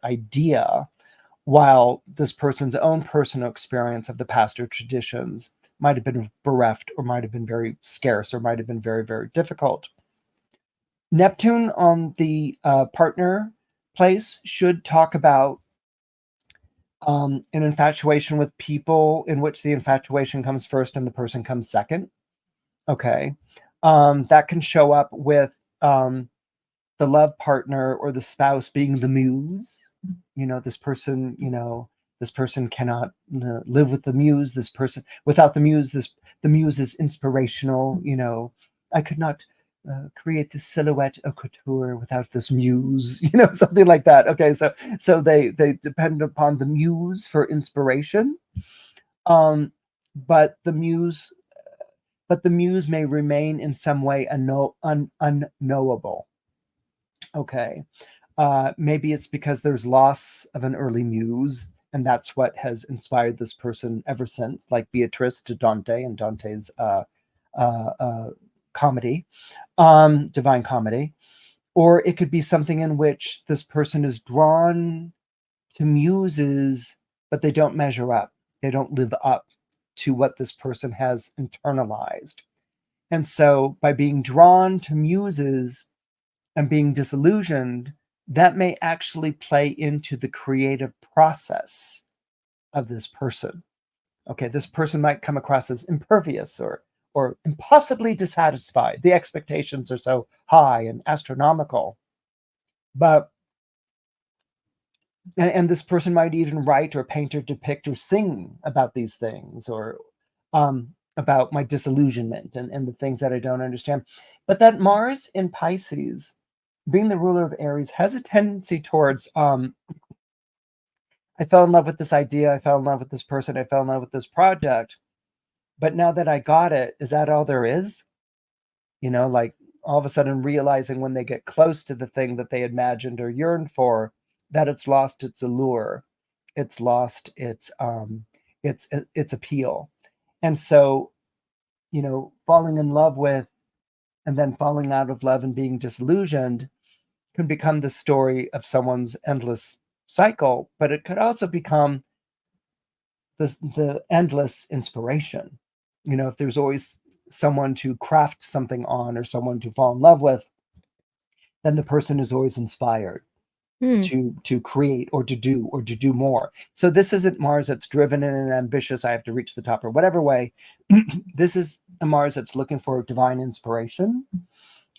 idea, while this person's own personal experience of the past or traditions might have been bereft, or might have been very scarce, or might have been very, very difficult. Neptune on the partner place should talk about an infatuation with people in which the infatuation comes first and the person comes second. Okay. That can show up with the love partner or the spouse being the muse. This person cannot live with the muse. This person, without the muse, the muse is inspirational. I could not create the silhouette of couture without this muse, something like that. Okay, so they depend upon the muse for inspiration, but the muse may remain in some way unknowable. Okay, maybe it's because there's loss of an early muse, and that's what has inspired this person ever since, like Beatrice to Dante and Dante's comedy, Divine Comedy. Or it could be something in which this person is drawn to muses, but they don't measure up. They don't live up to what this person has internalized. And so by being drawn to muses and being disillusioned, that may actually play into the creative process of this person. Okay, this person might come across as impervious or impossibly dissatisfied. The expectations are so high and astronomical. But and this person might even write or paint or depict or sing about these things, or about my disillusionment and the things that I don't understand. But that Mars in Pisces, being the ruler of Aries, has a tendency towards I fell in love with this idea, I fell in love with this person, I fell in love with this project, but now that I got it, is that all there is? Like all of a sudden realizing when they get close to the thing that they imagined or yearned for, that it's lost its allure, it's lost its appeal. And so, falling in love with and then falling out of love and being disillusioned can become the story of someone's endless cycle, but it could also become the endless inspiration. If there's always someone to craft something on or someone to fall in love with, then the person is always inspired Hmm. to create or to do more. So this isn't Mars that's driven and ambitious, I have to reach the top, or whatever way. This is a Mars that's looking for divine inspiration.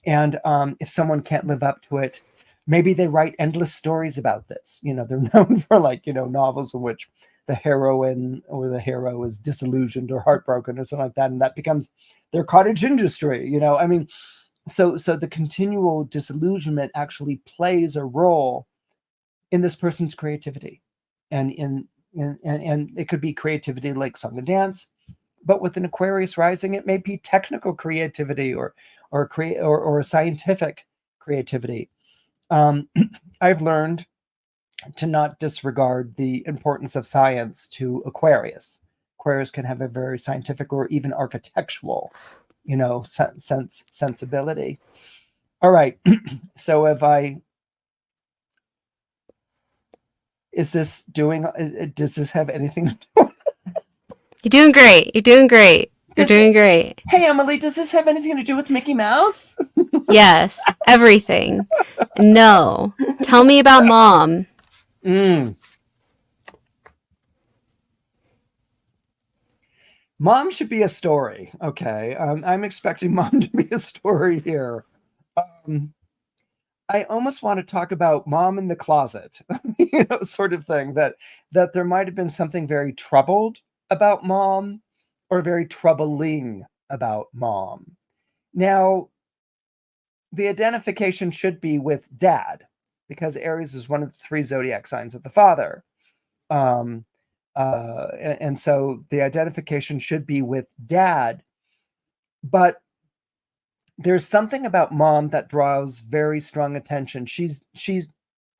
And if someone can't live up to it, maybe they write endless stories about this. They're known for, like, novels in which the heroine or the hero is disillusioned or heartbroken or something like that, and that becomes their cottage industry. I mean, so the continual disillusionment actually plays a role in this person's creativity, and and it could be creativity like song and dance, but with an Aquarius rising, it may be technical creativity or scientific creativity. I've learned to not disregard the importance of science to Aquarius. Aquarius can have a very scientific or even architectural, sensibility. All right. So does this have anything? You're doing great. You're doing great. You're Does doing great. Hey, Emilie, does this have anything to do with Mickey Mouse? Yes, everything. No. Tell me about mom. Mm. Mom should be a story. Okay. I'm expecting mom to be a story here. I almost want to talk about mom in the closet, sort of thing, that there might have been something very troubled about mom or very troubling about mom. Now, the identification should be with dad, because Aries is one of the 3 zodiac signs of the father. Um, and so the identification should be with dad. But there's something about mom that draws very strong attention. She's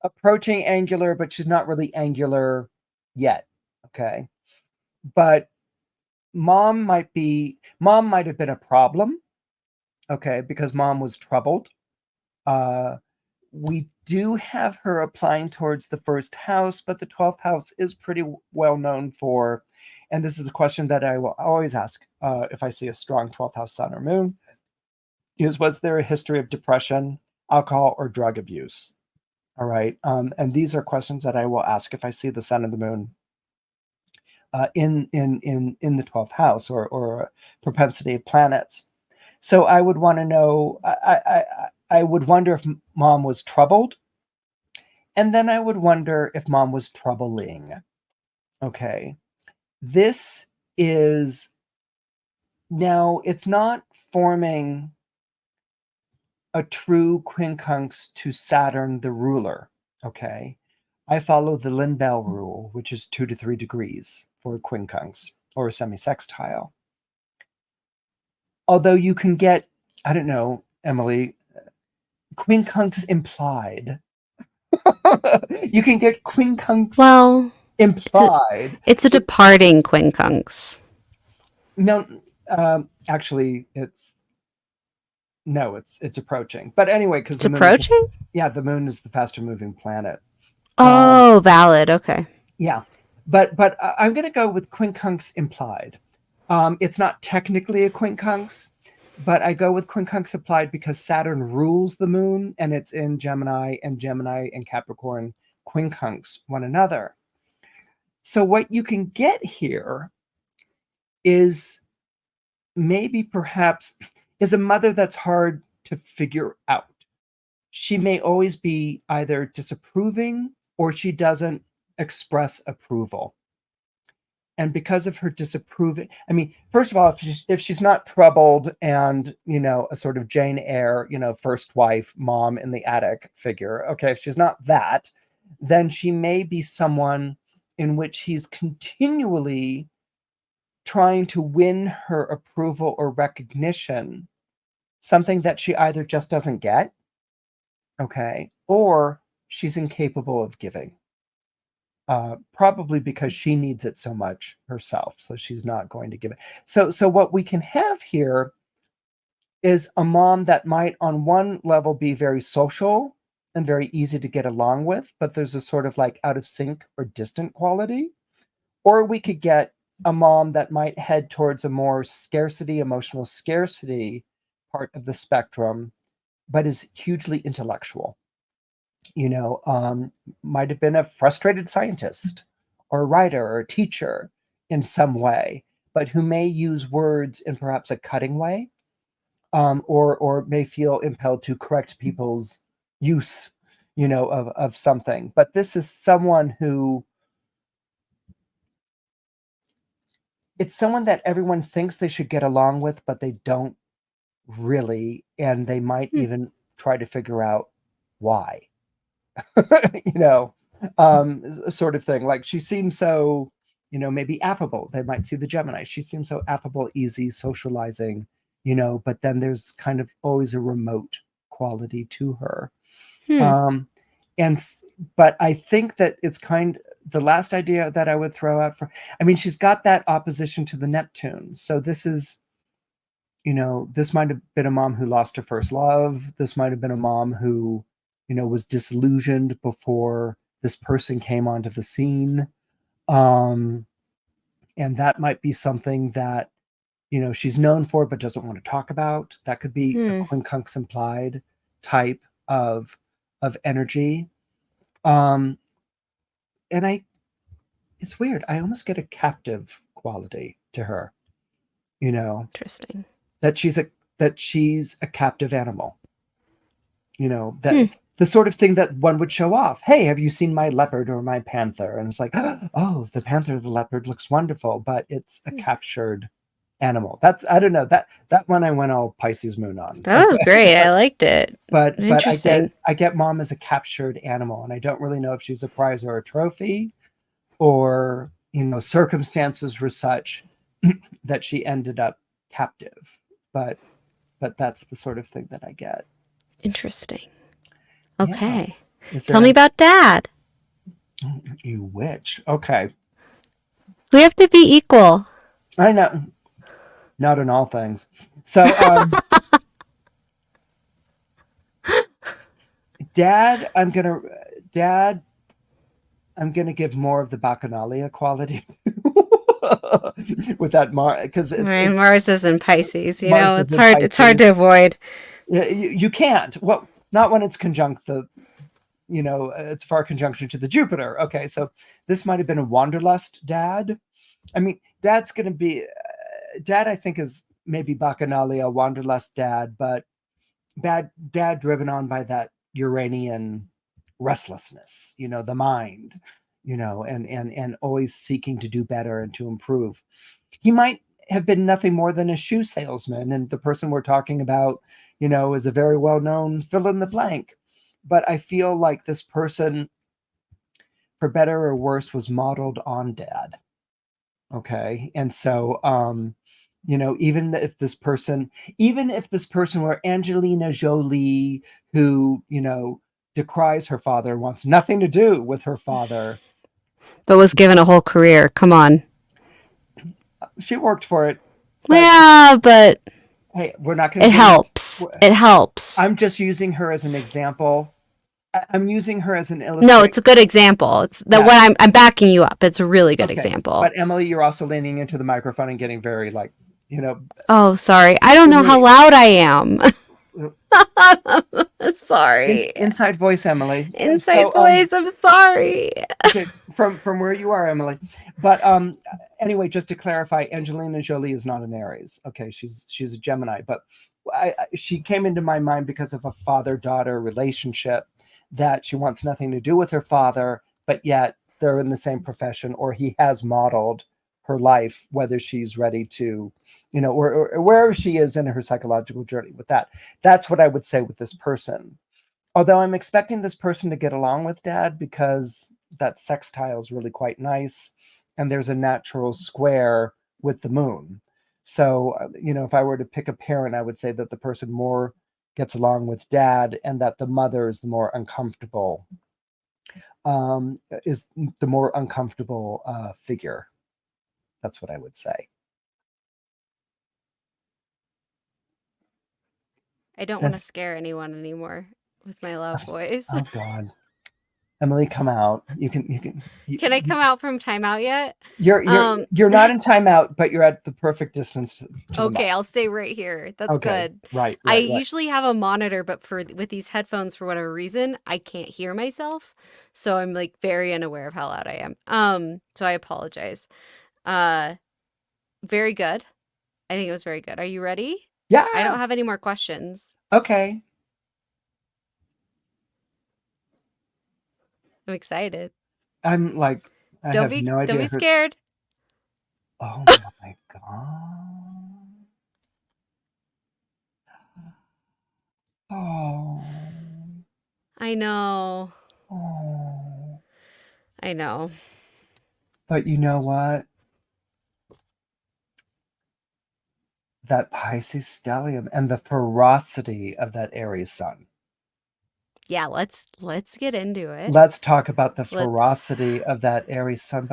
approaching angular, but she's not really angular yet. Okay. But mom might have been a problem. Okay, because mom was troubled. We do have her applying towards the first house, but the 12th house is pretty well known for, and this is the question that I will always ask if I see a strong 12th house sun or moon, is, was there a history of depression, alcohol, or drug abuse? All right. And these are questions that I will ask if I see the sun and the moon in the 12th house, or a propensity of planets. So I would want to know, I would wonder if mom was troubled. And then I would wonder if mom was troubling. Okay. This is now, it's not forming a true quincunx to Saturn, the ruler. Okay. I follow the Lin-Bell rule, which is 2 to 3 degrees for a quincunx or a semi-sextile. Although you can get, I don't know, Emilie, quincunx implied. You can get quincunx implied. It's a departing quincunx. No, actually, it's approaching. But anyway, because It's approaching? The moon is the faster moving planet. Oh, valid. Okay. Yeah, but I'm going to go with quincunx implied. It's not technically a quincunx, but I go with quincunx implied because Saturn rules the moon, and it's in Gemini, and Gemini and Capricorn quincunx one another. So what you can get here is perhaps a mother that's hard to figure out. She may always be either disapproving or she doesn't express approval. And because of her disapproving, I mean, first of all, if she's not troubled and, a sort of Jane Eyre, first wife, mom in the attic figure, okay, if she's not that, then she may be someone in which he's continually trying to win her approval or recognition, something that she either just doesn't get, okay, or she's incapable of giving. Probably because she needs it so much herself, so she's not going to give it. So what we can have here is a mom that might on one level be very social and very easy to get along with, but there's a sort of like out of sync or distant quality. Or we could get a mom that might head towards a more emotional scarcity part of the spectrum, but is hugely intellectual. Might have been a frustrated scientist or a writer or a teacher in some way, but who may use words in perhaps a cutting way, or may feel impelled to correct people's use, of something. But this is someone who, it's someone that everyone thinks they should get along with, but they don't really, and they might Hmm. even try to figure out why. you know, Sort of thing. Like she seems so, maybe affable. They might see the Gemini. She seems so affable, easy, socializing, but then there's kind of always a remote quality to her. Hmm. Um, and but I think that it's the last idea that I would throw out I mean, she's got that opposition to the Neptune. So this might have been a mom who lost her first love. This might have been a mom who, was disillusioned before this person came onto the scene. Um, and that might be something that, she's known for but doesn't want to talk about. That could be a Hmm. quincunx implied type of energy. Um, and it's weird. I almost get a captive quality to her, you know, Interesting. that she's a captive animal. That Hmm. the sort of thing that one would show off. Hey, have you seen my leopard or my panther? And it's like, oh, the panther, the leopard looks wonderful, but it's a captured animal. I don't know, that one I went all Pisces moon on. That was great. I but liked it. but Interesting. I get mom as a captured animal, and I don't really know if she's a prize or a trophy, or circumstances were such that she ended up captive. But that's the sort of thing that I get. Interesting. Yeah. Okay. Is there Tell me any about dad. you witch? Okay. We have to be equal. I know. Not in all things. So dad, dad, I'm gonna give more of the bacchanalia quality with that because Right, Mars is in Pisces. Mars is It's in hard. It's hard Pisces. to avoid. You can't. Well, not when it's conjunct it's far conjunction to the Jupiter. Okay, so this might have been a wanderlust dad. I mean, dad's going to be dad. I think is maybe Bacchanalia, wanderlust dad, but bad dad driven on by that Uranian restlessness. The mind. And always seeking to do better and to improve. He might have been nothing more than a shoe salesman, and the person we're talking about, is a very well known fill in the blank. But I feel like this person, for better or worse, was modeled on dad. Okay. And so, even if this person were Angelina Jolie, who, decries her father, wants nothing to do with her father, But was given a whole career. Come on. she worked for it. But Yeah, but hey, we're not going it to get into. helps. It helps. I'm just using her as an example. I'm using her as an No, illustration. it's a good example. It's that Yeah. what I'm backing you up. It's a really good Okay. example. But Emily, you're also leaning into the microphone and getting very Oh, sorry. I don't know how immediate. loud I am. Sorry. Inside voice, Emily. Inside So voice. I'm sorry. okay, from where you are, Emily. But anyway, just to clarify, Angelina Jolie is not an Aries. Okay, she's a Gemini, but she came into my mind because of a father-daughter relationship that she wants nothing to do with her father, but yet they're in the same profession, or he has modeled her life, whether she's ready to, or wherever she is in her psychological journey with that. That's what I would say with this person. Although I'm expecting this person to get along with dad because that sextile is really quite nice. And there's a natural square with the moon. So, if I were to pick a parent, I would say that the person more gets along with dad and that the mother is the more uncomfortable, figure. That's what I would say. I don't want to scare anyone anymore with my loud voice. Oh God. Emilie, come out. Can I come out from timeout yet? Um, You're not in timeout, but you're at the perfect distance to the mic. okay, I'll stay right here. That's Okay. good. Right, I right, right. usually have a monitor, but with these headphones, for whatever reason, I can't hear myself. So I'm like very unaware of how loud I am. So I apologize. Uh, very good. I think it was very good. Are you ready? I Yeah. don't have any more questions. Okay. I'm excited. I'm like, I have no Don't idea be who. scared. Oh my God. Oh. I know. Oh. I know. But you know what? That Pisces stellium and the ferocity of that Aries sun. Yeah, let's get into it. Let's talk about the Let's ferocity of that Aries sun.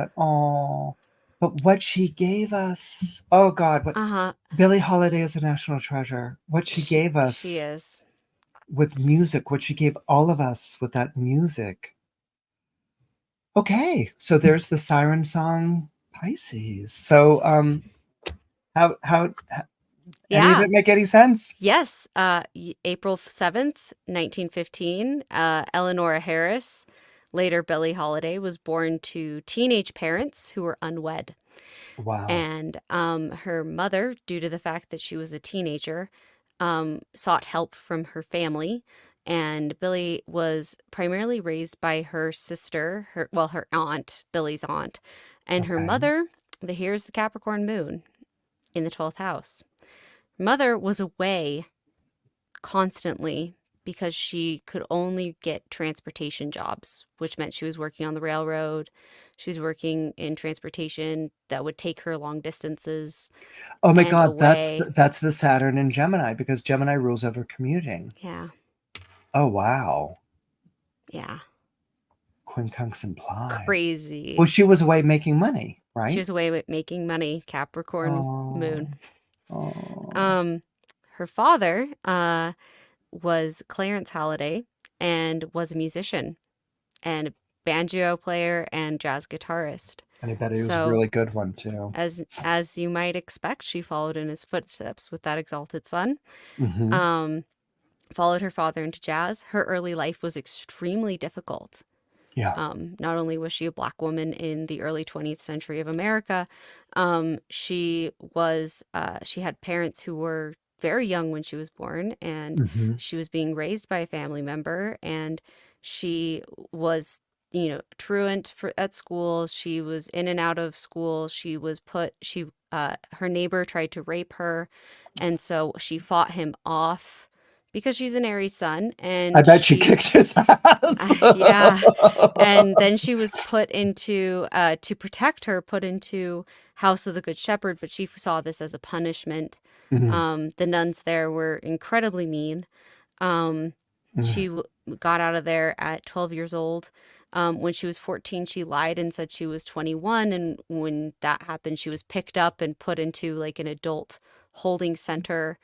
But what she gave us. Oh God, what Uh-huh. Billie Holiday is a national treasure. What she gave She us is. with music, what she gave all of us with that music. Okay, so there's the siren song Pisces. So how any of Yeah. it make any sense? Yes. April 7th, 1915, Eleanor Harris, later Billie Holiday, was born to teenage parents who were unwed. Wow. And her mother, due to the fact that she was a teenager, sought help from her family. And Billie was primarily raised by her sister, her aunt, Billie's aunt, and her Okay. mother. Here's the Capricorn moon in the 12th house. Mother was away constantly because she could only get transportation jobs, which meant she was working on the railroad. She was working in transportation that would take her long distances Oh my and God, away. that's the Saturn in Gemini because Gemini rules over commuting. Yeah. Oh wow. Yeah. Quincunx implied. Well, Crazy. she was away making money, She right? was away with making money, Capricorn moon. Oh, oh. Um, her father was Clarence Halliday and was a musician and a banjo player and jazz guitarist. And I bet it was a So, really good one too. as you might expect, she followed in his footsteps with that exalted son. Mm-hmm. Um, followed her father into jazz. Her early life was extremely difficult. Yeah. Not only was she a black woman in the early 20th century of America, she had parents who were very young when she was born, and Mm-hmm. she was being raised by a family member, and she was, truant at school. She was in and out of school. Her neighbor tried to rape her, and so she fought him off because she's an Aries sun, I and bet she kicked his ass. yeah. And then she was to protect her, put into House of the Good Shepherd, but she saw this as a punishment. Mhm, The nuns there were incredibly mean. Um, mhm. she got out of there at 12 years old. When she was 14, she lied and said she was 21. And when that happened, she was picked up and put into like an adult holding center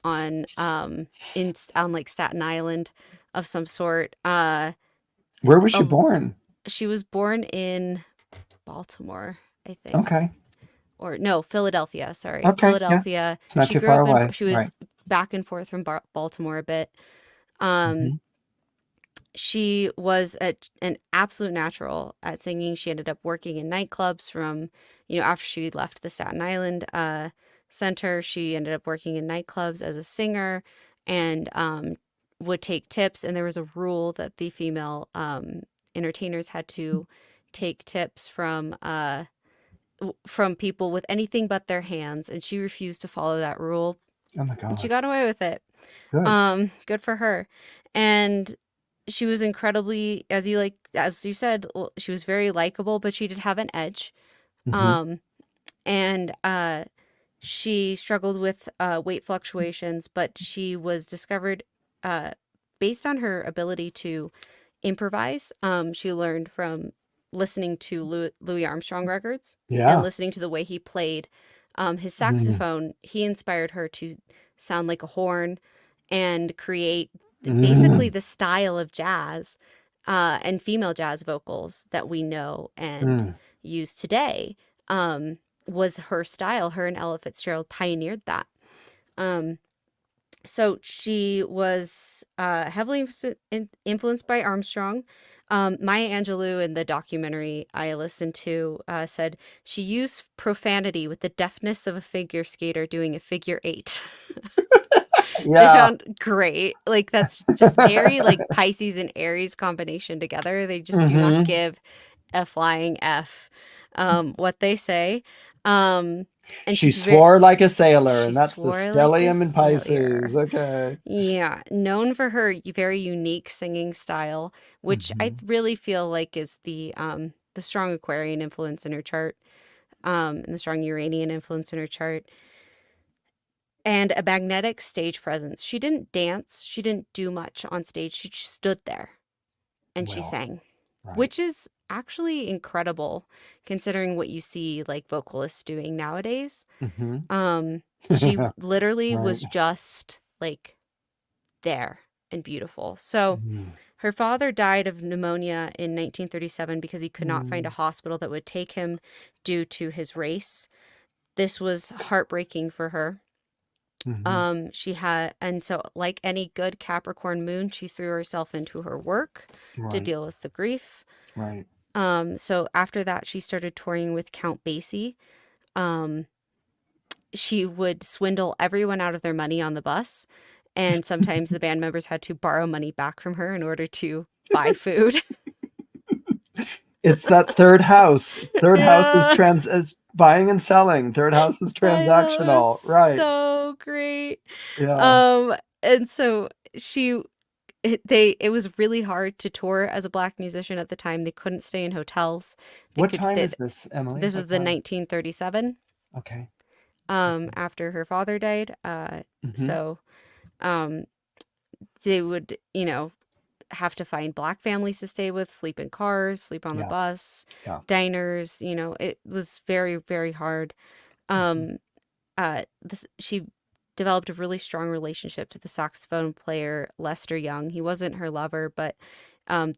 on on like Staten Island of some sort. Where was she A, born? she was born in Baltimore, I think. Okay. Or no, Philadelphia, sorry. Okay. Yeah. Philadelphia. It's not She too grew far up away. she Right. was back and forth from Baltimore a bit. Um, Hmm. she was an absolute natural at singing. She ended up working in nightclubs after she left the Staten Island center. She ended up working in nightclubs as a singer and would take tips. And there was a rule that the female entertainers had to take tips from people with anything but their hands. And she refused to follow that rule. Oh my And she God. got away with it. Good. Good for her. And she was incredibly, as you said, she was very likable, but she did have an edge. Hmm. Um, and she struggled with weight fluctuations, but she was discovered uh, based on her ability to improvise. She learned from listening to Louis Armstrong records and Yeah. listening to the way he played his Mm. saxophone. He inspired her to sound like a horn and create basically Mm. the style of jazz. and female jazz vocals that we know and Mm. use today, was her style. Her and Ella Fitzgerald pioneered that. Um, so she was heavily influenced by Armstrong. Maya Angelou, in the documentary I listened to, said she used profanity with the deftness of a figure skater doing a figure eight. Which I Yeah. found great. Like, that's just very like Pisces and Aries combination together. They just do not Hmm. give a flying F what they say. Um, and She she's very, swore like a sailor, she and that's the swore like a stellium in Pisces. sailor. Okay. Yeah, known for her very unique singing style, which I Hmm. really feel like is the strong Aquarian influence in her chart, and the strong Uranian influence in her chart, and a magnetic stage presence. She didn't dance, she didn't do much on stage. She just stood there and she Well, sang, right. which is actually incredible considering what you see like vocalists doing nowadays. Hmm. She literally Right. was just like there and beautiful. So Mm. her father died of pneumonia in 1937 because he could not find a Mm. hospital that would take him due to his race. This was heartbreaking for her. Hmm. She had, and so like any good Capricorn moon, she threw herself into her work to Right. deal with the grief. Right. So after that, she started touring with Count Basie. Um, she would swindle everyone out of their money on the bus, and sometimes the band members had to borrow money back from her in order to buy food. It's that third house. Third house is Yeah, is buying and selling. Third house is I know, it was transactional. Right. so great. Yeah. And so she it was really hard to tour as a black musician at the time. They couldn't stay in hotels. They What could time that is this, Emily? This was What the time? 1937, Okay. Okay. after her father died. Hmm. So um they would, have to find black families to stay with, sleep in cars, sleep on the Yeah. bus, Yeah. diners. It was very, very hard. Hmm. Um, she developed a really strong relationship to the saxophone player Lester Young. He wasn't her lover, but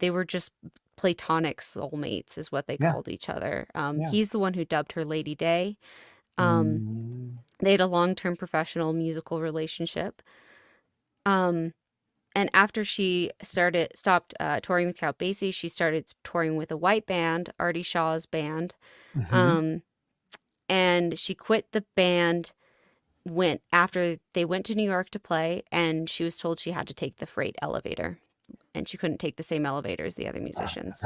they were just platonic soulmates, is what they Yeah. called each other. Yeah. He's the one who dubbed her Lady Day. Um, Mm. they had a long-term professional musical relationship. Um, and after she stopped touring with Count Basie, she started touring with a white band, Artie Shaw's band. Hmm. Um, and she quit the band went after they went to New York to play, and she was told she had to take the freight elevator, and she couldn't take the same elevator as the other musicians.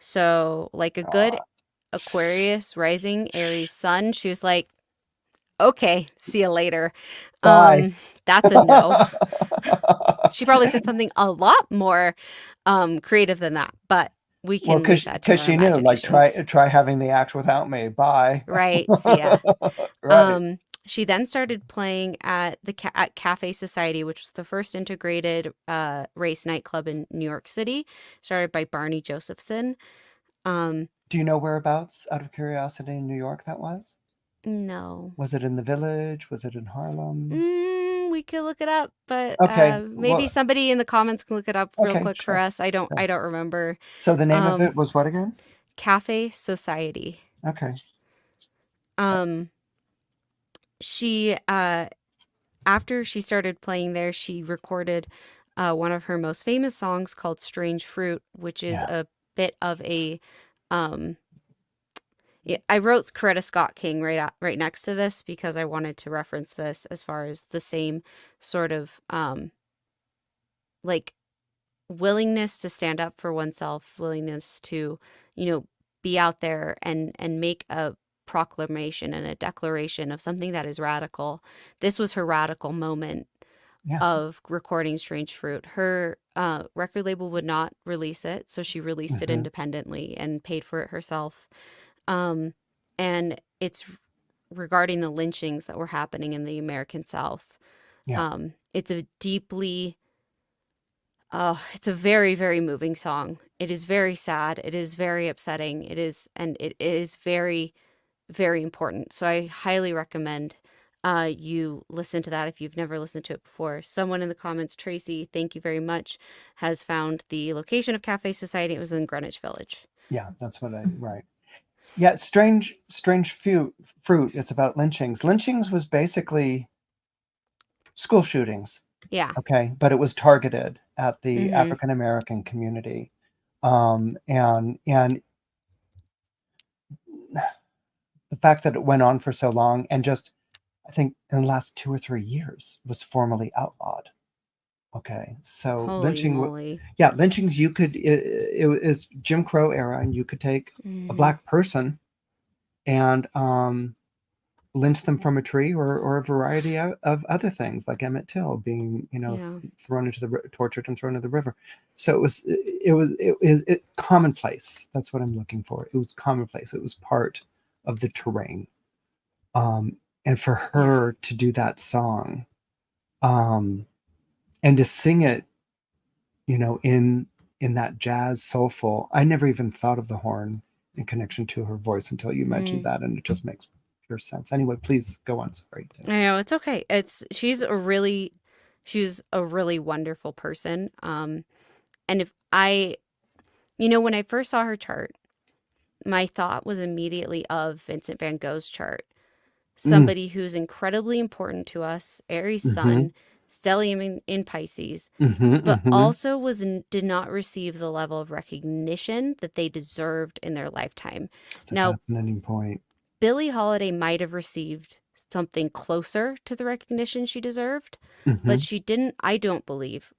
So, like a good Ah. Aquarius rising Aries sun, she was like, "Okay, see you later." Bye. That's a no. She probably said something a lot more creative than that, but we Well, can leave that to our she knew, like, imaginations. try having the act without me. Bye. Right, see ya. Right. She then started playing at at Cafe Society, which was the first integrated race nightclub in New York City, started by Barney Josephson. Um, Do you know whereabouts, out of curiosity, in New York that was? no. Was it in the Village? Was it in Harlem? We could look it up, but Okay. maybe Well, somebody in the comments can look it up real okay, quick for sure. us. I don't Sure. I don't remember. So the name of Um, it was what again? Cafe Society. Okay. Um, she After she started playing there, she recorded one of her most famous songs called Strange Fruit, which is Yeah. a bit of a. Um, yeah, I wrote Coretta Scott King right next to this because I wanted to reference this as far as the same sort of like willingness to stand up for oneself, willingness to, you know, be out there and make a proclamation and a declaration of something that is radical. This was her radical moment Yeah. of recording Strange Fruit. Her record label would not release it, so she released it Hmm. independently and paid for it herself. Um, and it's regarding the lynchings that were happening in the American South. Yeah. It's a deeply, it's a very, very moving song. It is very sad. It is very upsetting. It is very, very important. So I highly recommend you listen to that if you've never listened to it before. Someone in the comments, Tracy, thank you very much, has found the location of Cafe Society. It was in Greenwich Village. Yeah, that's what I right. Yeah, strange fruit. It's about lynchings. Lynchings was basically school shootings. Yeah. Okay, but it was targeted at the Mm-hmm. African American community, and the fact that it went on for so long, and just I think in the last 2 or 3 years was formally outlawed. Okay, so Holy moly. yeah, lynchings. You could it was Jim Crow era, and you could take a Mm-hmm. black person and lynch them from a tree, or a variety of other things, like Emmett Till being, Yeah. thrown into tortured and thrown into the river. So it commonplace. That's what I'm looking for. It was commonplace. It was part of the terrain. And for Yeah. her to do that song, um, and to sing it, in that jazz soulful. I never even thought of the horn in connection to her voice until you mentioned Mm. that, and it just makes pure sense. Anyway, please go on. Sorry. I know, it's okay. She's a really wonderful person. And if I, when I first saw her chart, my thought was immediately of Vincent van Gogh's chart. Mm, Somebody who's incredibly important to us, Aries mm-hmm, sun, stellium in Pisces, mm-hmm, but mm-hmm. also did not receive the level of recognition that they deserved in their lifetime. It's a Now, fascinating point. Billie Holiday might have received something closer to the recognition she deserved, Mm-hmm. but she didn't, I don't believe,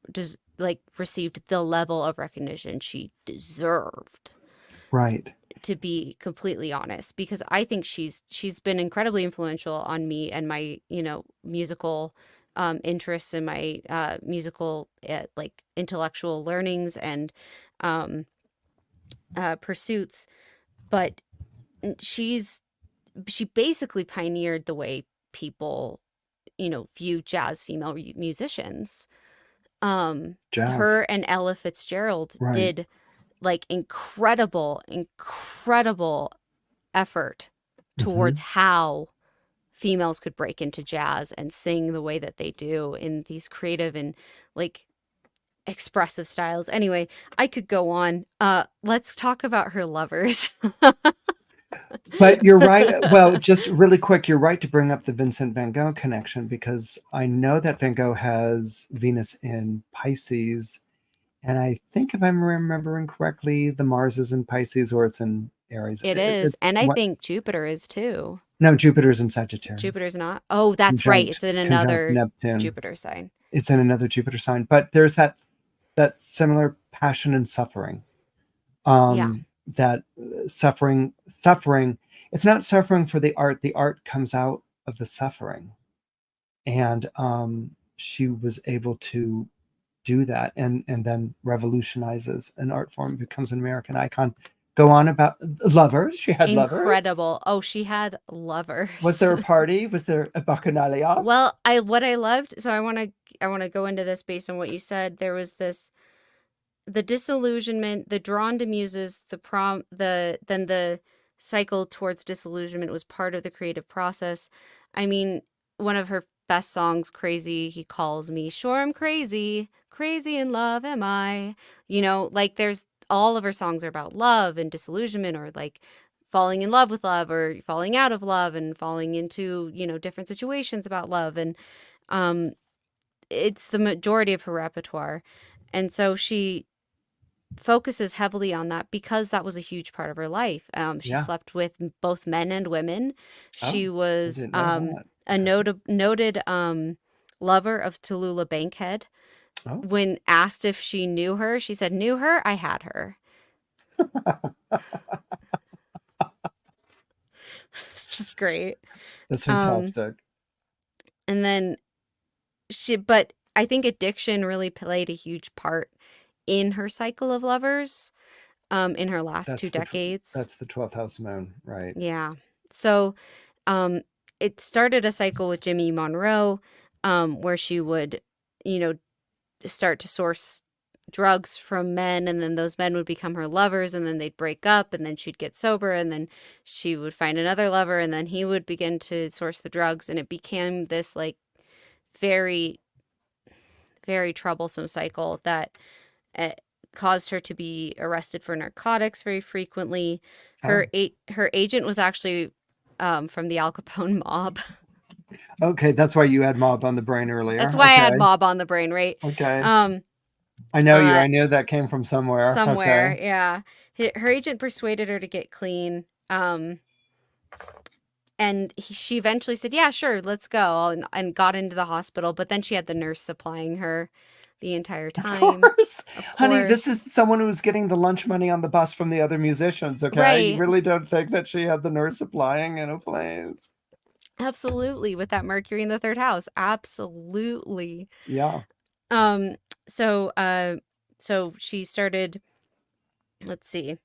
received the level of recognition she deserved, Right. to be completely honest, because I think she's been incredibly influential on me and my, musical interests and my musical like intellectual learnings and um pursuits. But she's she basically pioneered the way people, view jazz female musicians. Jazz. Her and Ella Fitzgerald Right. did like incredible effort Mm-hmm. towards how females could break into jazz and sing the way that they do in these creative and like expressive styles. Anyway, I could go on. Let's talk about her lovers. But you're right. Well, just really quick, you're right to bring up the Vincent van Gogh connection, because I know that Van Gogh has Venus in Pisces. And I think, if I'm remembering correctly, the Mars is in Pisces, or it's in Aries. It is, It's and I what? think Jupiter is too. No, Jupiter's in Sagittarius, Jupiter's not. Oh, that's right. It's in conjunct another Neptune. Jupiter sign. It's in another Jupiter sign, but there's that similar passion and suffering. Yeah. That suffering. It's not suffering for the art. The art comes out of the suffering, and she was able to do that, and then revolutionizes an art form, becomes an American icon. Go on about lovers. She had lovers. Incredible. Oh, she had Was lovers. there a party? Was there a bacchanalia? Well, I loved, so I want to go into this based on what you said. There was the disillusionment, the drawn to muses, the cycle towards disillusionment was part of the creative process. I mean, one of her best songs, Crazy, he calls me, sure I'm crazy, crazy in love am I. Like there's all of her songs are about love and disillusionment, or like falling in love with love or falling out of love and falling into, different situations about love. And um it's the majority of her repertoire. And so she focuses heavily on that because that was a huge part of her life. She Yeah. slept with both men and women. Oh, She I was didn't know that. a Okay. noted lover of Tallulah Bankhead. Oh, When asked if she knew her, she said, "Knew her? I had her." It's just great. that's Um, fantastic. and then but I think addiction really played a huge part in her cycle of lovers, in her last two That's decades. that's the 12th house moon, right? Yeah. So, um, it started a cycle with Jimmy Monroe, where she would, you know, start to source drugs from men, and then those men would become her lovers, and then they'd break up, and then she'd get sober, and then she would find another lover, and then he would begin to source the drugs, and it became this like very, very troublesome cycle that uh, caused her to be arrested for narcotics very frequently. Oh, Her agent was actually from the Al Capone mob. okay. That's why you had mob on the brain That's earlier. why I had Okay. mob on the brain, right? Okay. Um, I know you. uh, I knew that came from somewhere. somewhere, Okay. yeah. Her agent persuaded her to get clean. And she eventually said, "Yeah, sure, let's go," and got into the hospital. But then she had the nurse supplying her the entire Of time, course. of Honey, this course. is someone who was getting the lunch money on the bus from the other musicians, okay? You Right. really don't think that she had the nurse supplying in a place? Absolutely, with that Mercury in the third house. Absolutely. Yeah. Um, so so she started, let's see.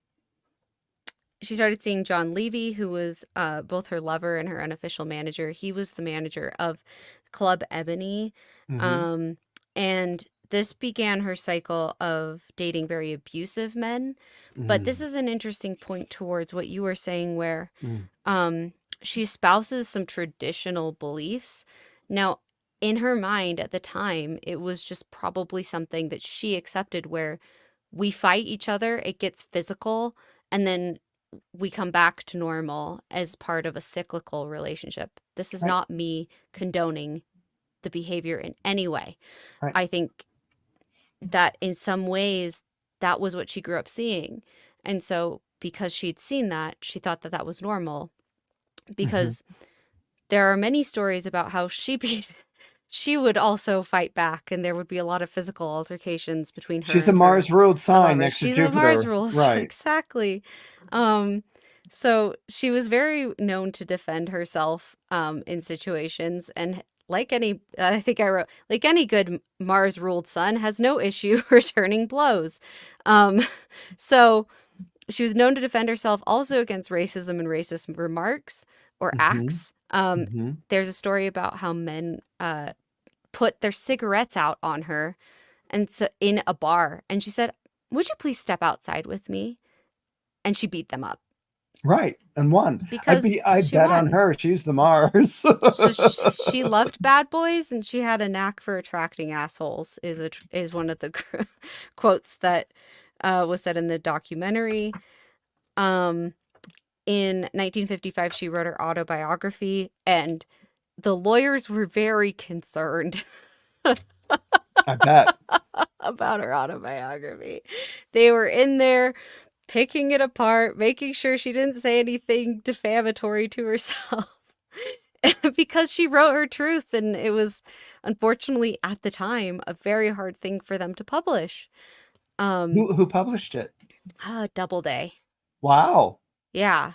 She started seeing John Levy, who was both her lover and her unofficial manager. He was the manager of Club Ebony. Mm-hmm. Um, and this began her cycle of dating very abusive men. But this Mm, is an interesting point towards what you were saying, where mm, um, she espouses some traditional beliefs. Now, in her mind at the time, it was just probably something that she accepted, where we fight each other, it gets physical, and then we come back to normal as part of a cyclical relationship. This is right, not me condoning the behavior in any way. right. I think that in some ways, that was what she grew up seeing. And so, because she'd seen that, she thought that that was normal. Hmm. Because there are many stories about how she would also fight back, and there would be a lot of physical altercations between her She's a and Mars ruled her sign lovers. next to She's a Mars Jupiter. rule. Right. Exactly. Um, so she was very known to defend herself in situations, and like any, I think I wrote, like any good Mars ruled son, has no issue returning blows. Um, so she was known to defend herself also against racism and racist remarks or Hmm. acts. Hmm. There's a story about how men put their cigarettes out on her, and so in a bar, and she said, "Would you please step outside with me?" And she beat them up Right. And won. because I she bet on won. her. She's the Mars. So she loved bad boys, and she had a knack for attracting assholes. Is one of the quotes that was said in the documentary. Um, in 1955, she wrote her autobiography, and the lawyers were very concerned I bet. about her autobiography. They were in there picking it apart, making sure she didn't say anything defamatory to herself. Because she wrote her truth, and it was unfortunately at the time a very hard thing for them to publish. Um, Who published it? Doubleday. Wow. Yeah,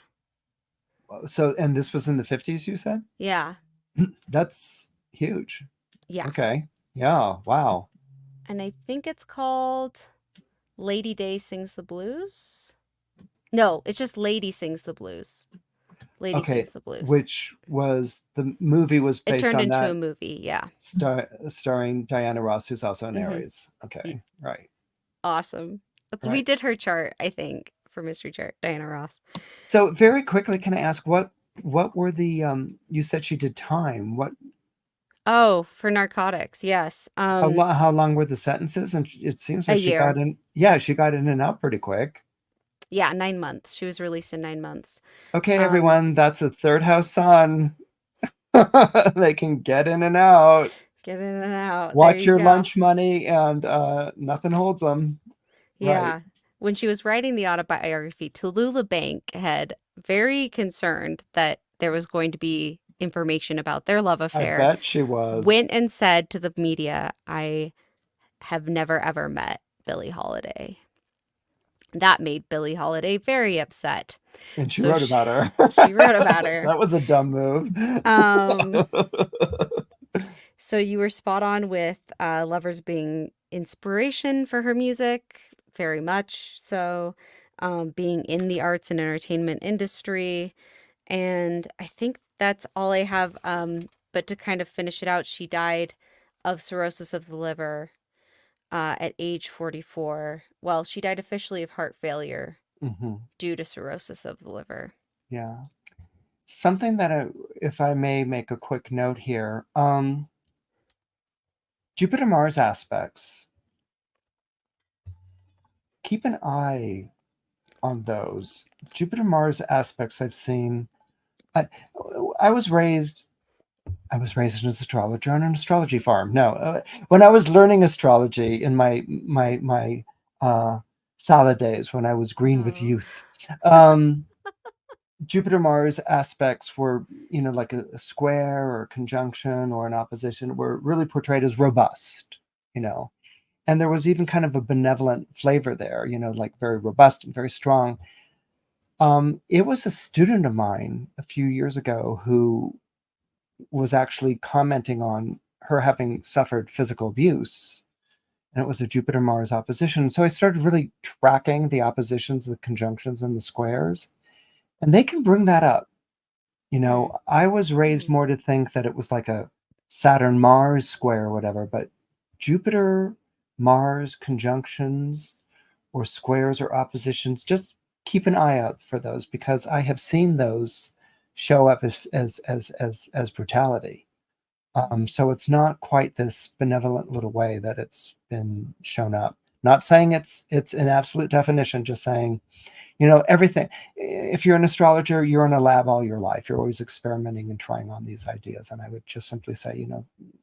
So, and this was in the 50s, you said? yeah, That's huge. yeah. Okay. Yeah. Wow. And I think it's called Lady Day Sings the Blues. No, it's just Lady Sings the Blues. Lady Okay. Sings the Blues. Which was the movie was It based turned on into a that, movie. Yeah. starring Diana Ross, who's also an Hmm. Aries. Okay. Right. Awesome. We Right. did her chart, I think, for Mystery Chart, Diana Ross. So very quickly, can I ask what were the you said she did time. What Oh, for narcotics, yes. how long were the sentences? And it seems A like she got year. in, yeah, she got in and out pretty quick. Yeah, 9 months. She was released in 9 months. Okay, Um, everyone, that's a third house sun. They can get in and out. get in and out. There Watch you your go. lunch money, and nothing holds them. Right. Yeah. When she was writing the autobiography, Tallulah Bank had very concerned that there was going to be information about their love I affair, bet she was. went and said to the media, "I have never ever met Billie Holiday." That made Billie Holiday very upset. And she So wrote about her. she wrote about her. That was a dumb move. Um, so you were spot on with lovers being inspiration for her music, very much so. Being in the arts and entertainment industry. And I think that's all I have. But to kind of finish it out, she died of cirrhosis of the liver at age 44. Well, she died officially of heart failure Hmm. due to cirrhosis of the liver. Yeah. Something that if I may make a quick note here, Jupiter Mars aspects, keep an eye on those. Jupiter Mars aspects I've seen. I, I was raised in an astrologer on an astrology farm. No, when I was learning astrology in my salad days when I was green with Oh. youth, um, Jupiter Mars aspects were, like a square or a conjunction or an opposition, were really portrayed as robust, you know. And there was even kind of a benevolent flavor there, like very robust and very strong. It was a student of mine a few years ago who was actually commenting on her having suffered physical abuse. And it was a Jupiter Mars opposition. So I started really tracking the oppositions, the conjunctions, and the squares. And they can bring that up. Hmm. I was raised Really? more to think that it was like a Saturn Mars square or whatever, but Jupiter Mars conjunctions or squares or oppositions, just keep an eye out for those because I have seen those show up as brutality. So it's not quite this benevolent little way that it's been shown up. Not saying it's an absolute definition, just saying, everything. If you're an astrologer, you're in a lab all your life. You're always experimenting and trying on these ideas. And I would just simply say,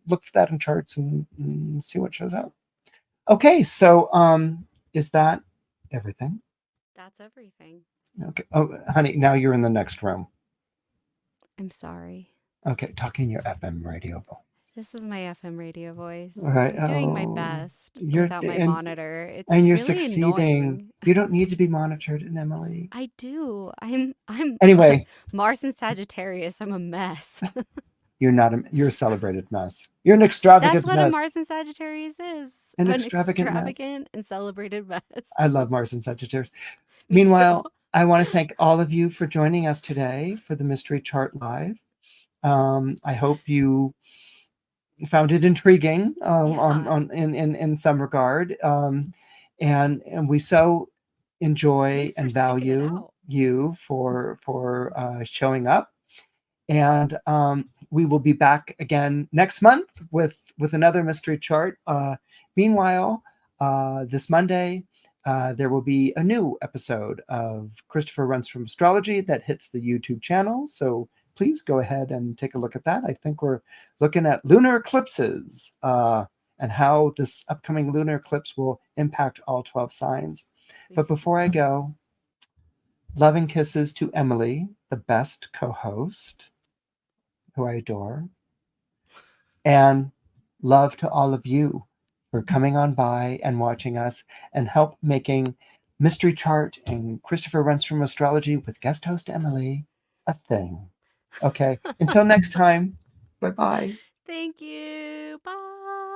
look for that in charts and see what shows up. Okay, so is that everything? That's everything. Okay. Oh, honey, now you're in the next room. I'm sorry. Okay, talk in your FM radio voice. This is my FM radio All voice. right. I'm doing my Oh, best you're without my and monitor. It's and you're really succeeding. annoying. You don't need to be monitored, Emily. I do. I'm Anyway, Mars and Sagittarius. I'm a mess. you're a celebrated mess. You're an That's extravagant what a mess. Mars and Sagittarius is. An An extravagant mess. extravagant and celebrated mess. I love Mars and Sagittarius. Me too. Meanwhile, I want to thank all of you for joining us today for the Mystery Chart Live. I hope you found it intriguing Yeah. in some regard, and we so enjoy Thanks for and sticking it value out. you for showing up. And we will be back again next month with another mystery chart. Meanwhile, this Monday, there will be a new episode of Christopher Renstrom Astrology that hits the YouTube channel. So please go ahead and take a look at that. I think we're looking at lunar eclipses and how this upcoming lunar eclipse will impact all 12 signs. But before I go, loving kisses to Emilie, the best co-host, who I adore, and love to all of you for coming on by and watching us and help making Mystery Chart and Christopher Renstrom Astrology with guest host Emilie a thing. Okay, until next time, bye bye. Thank you. Bye.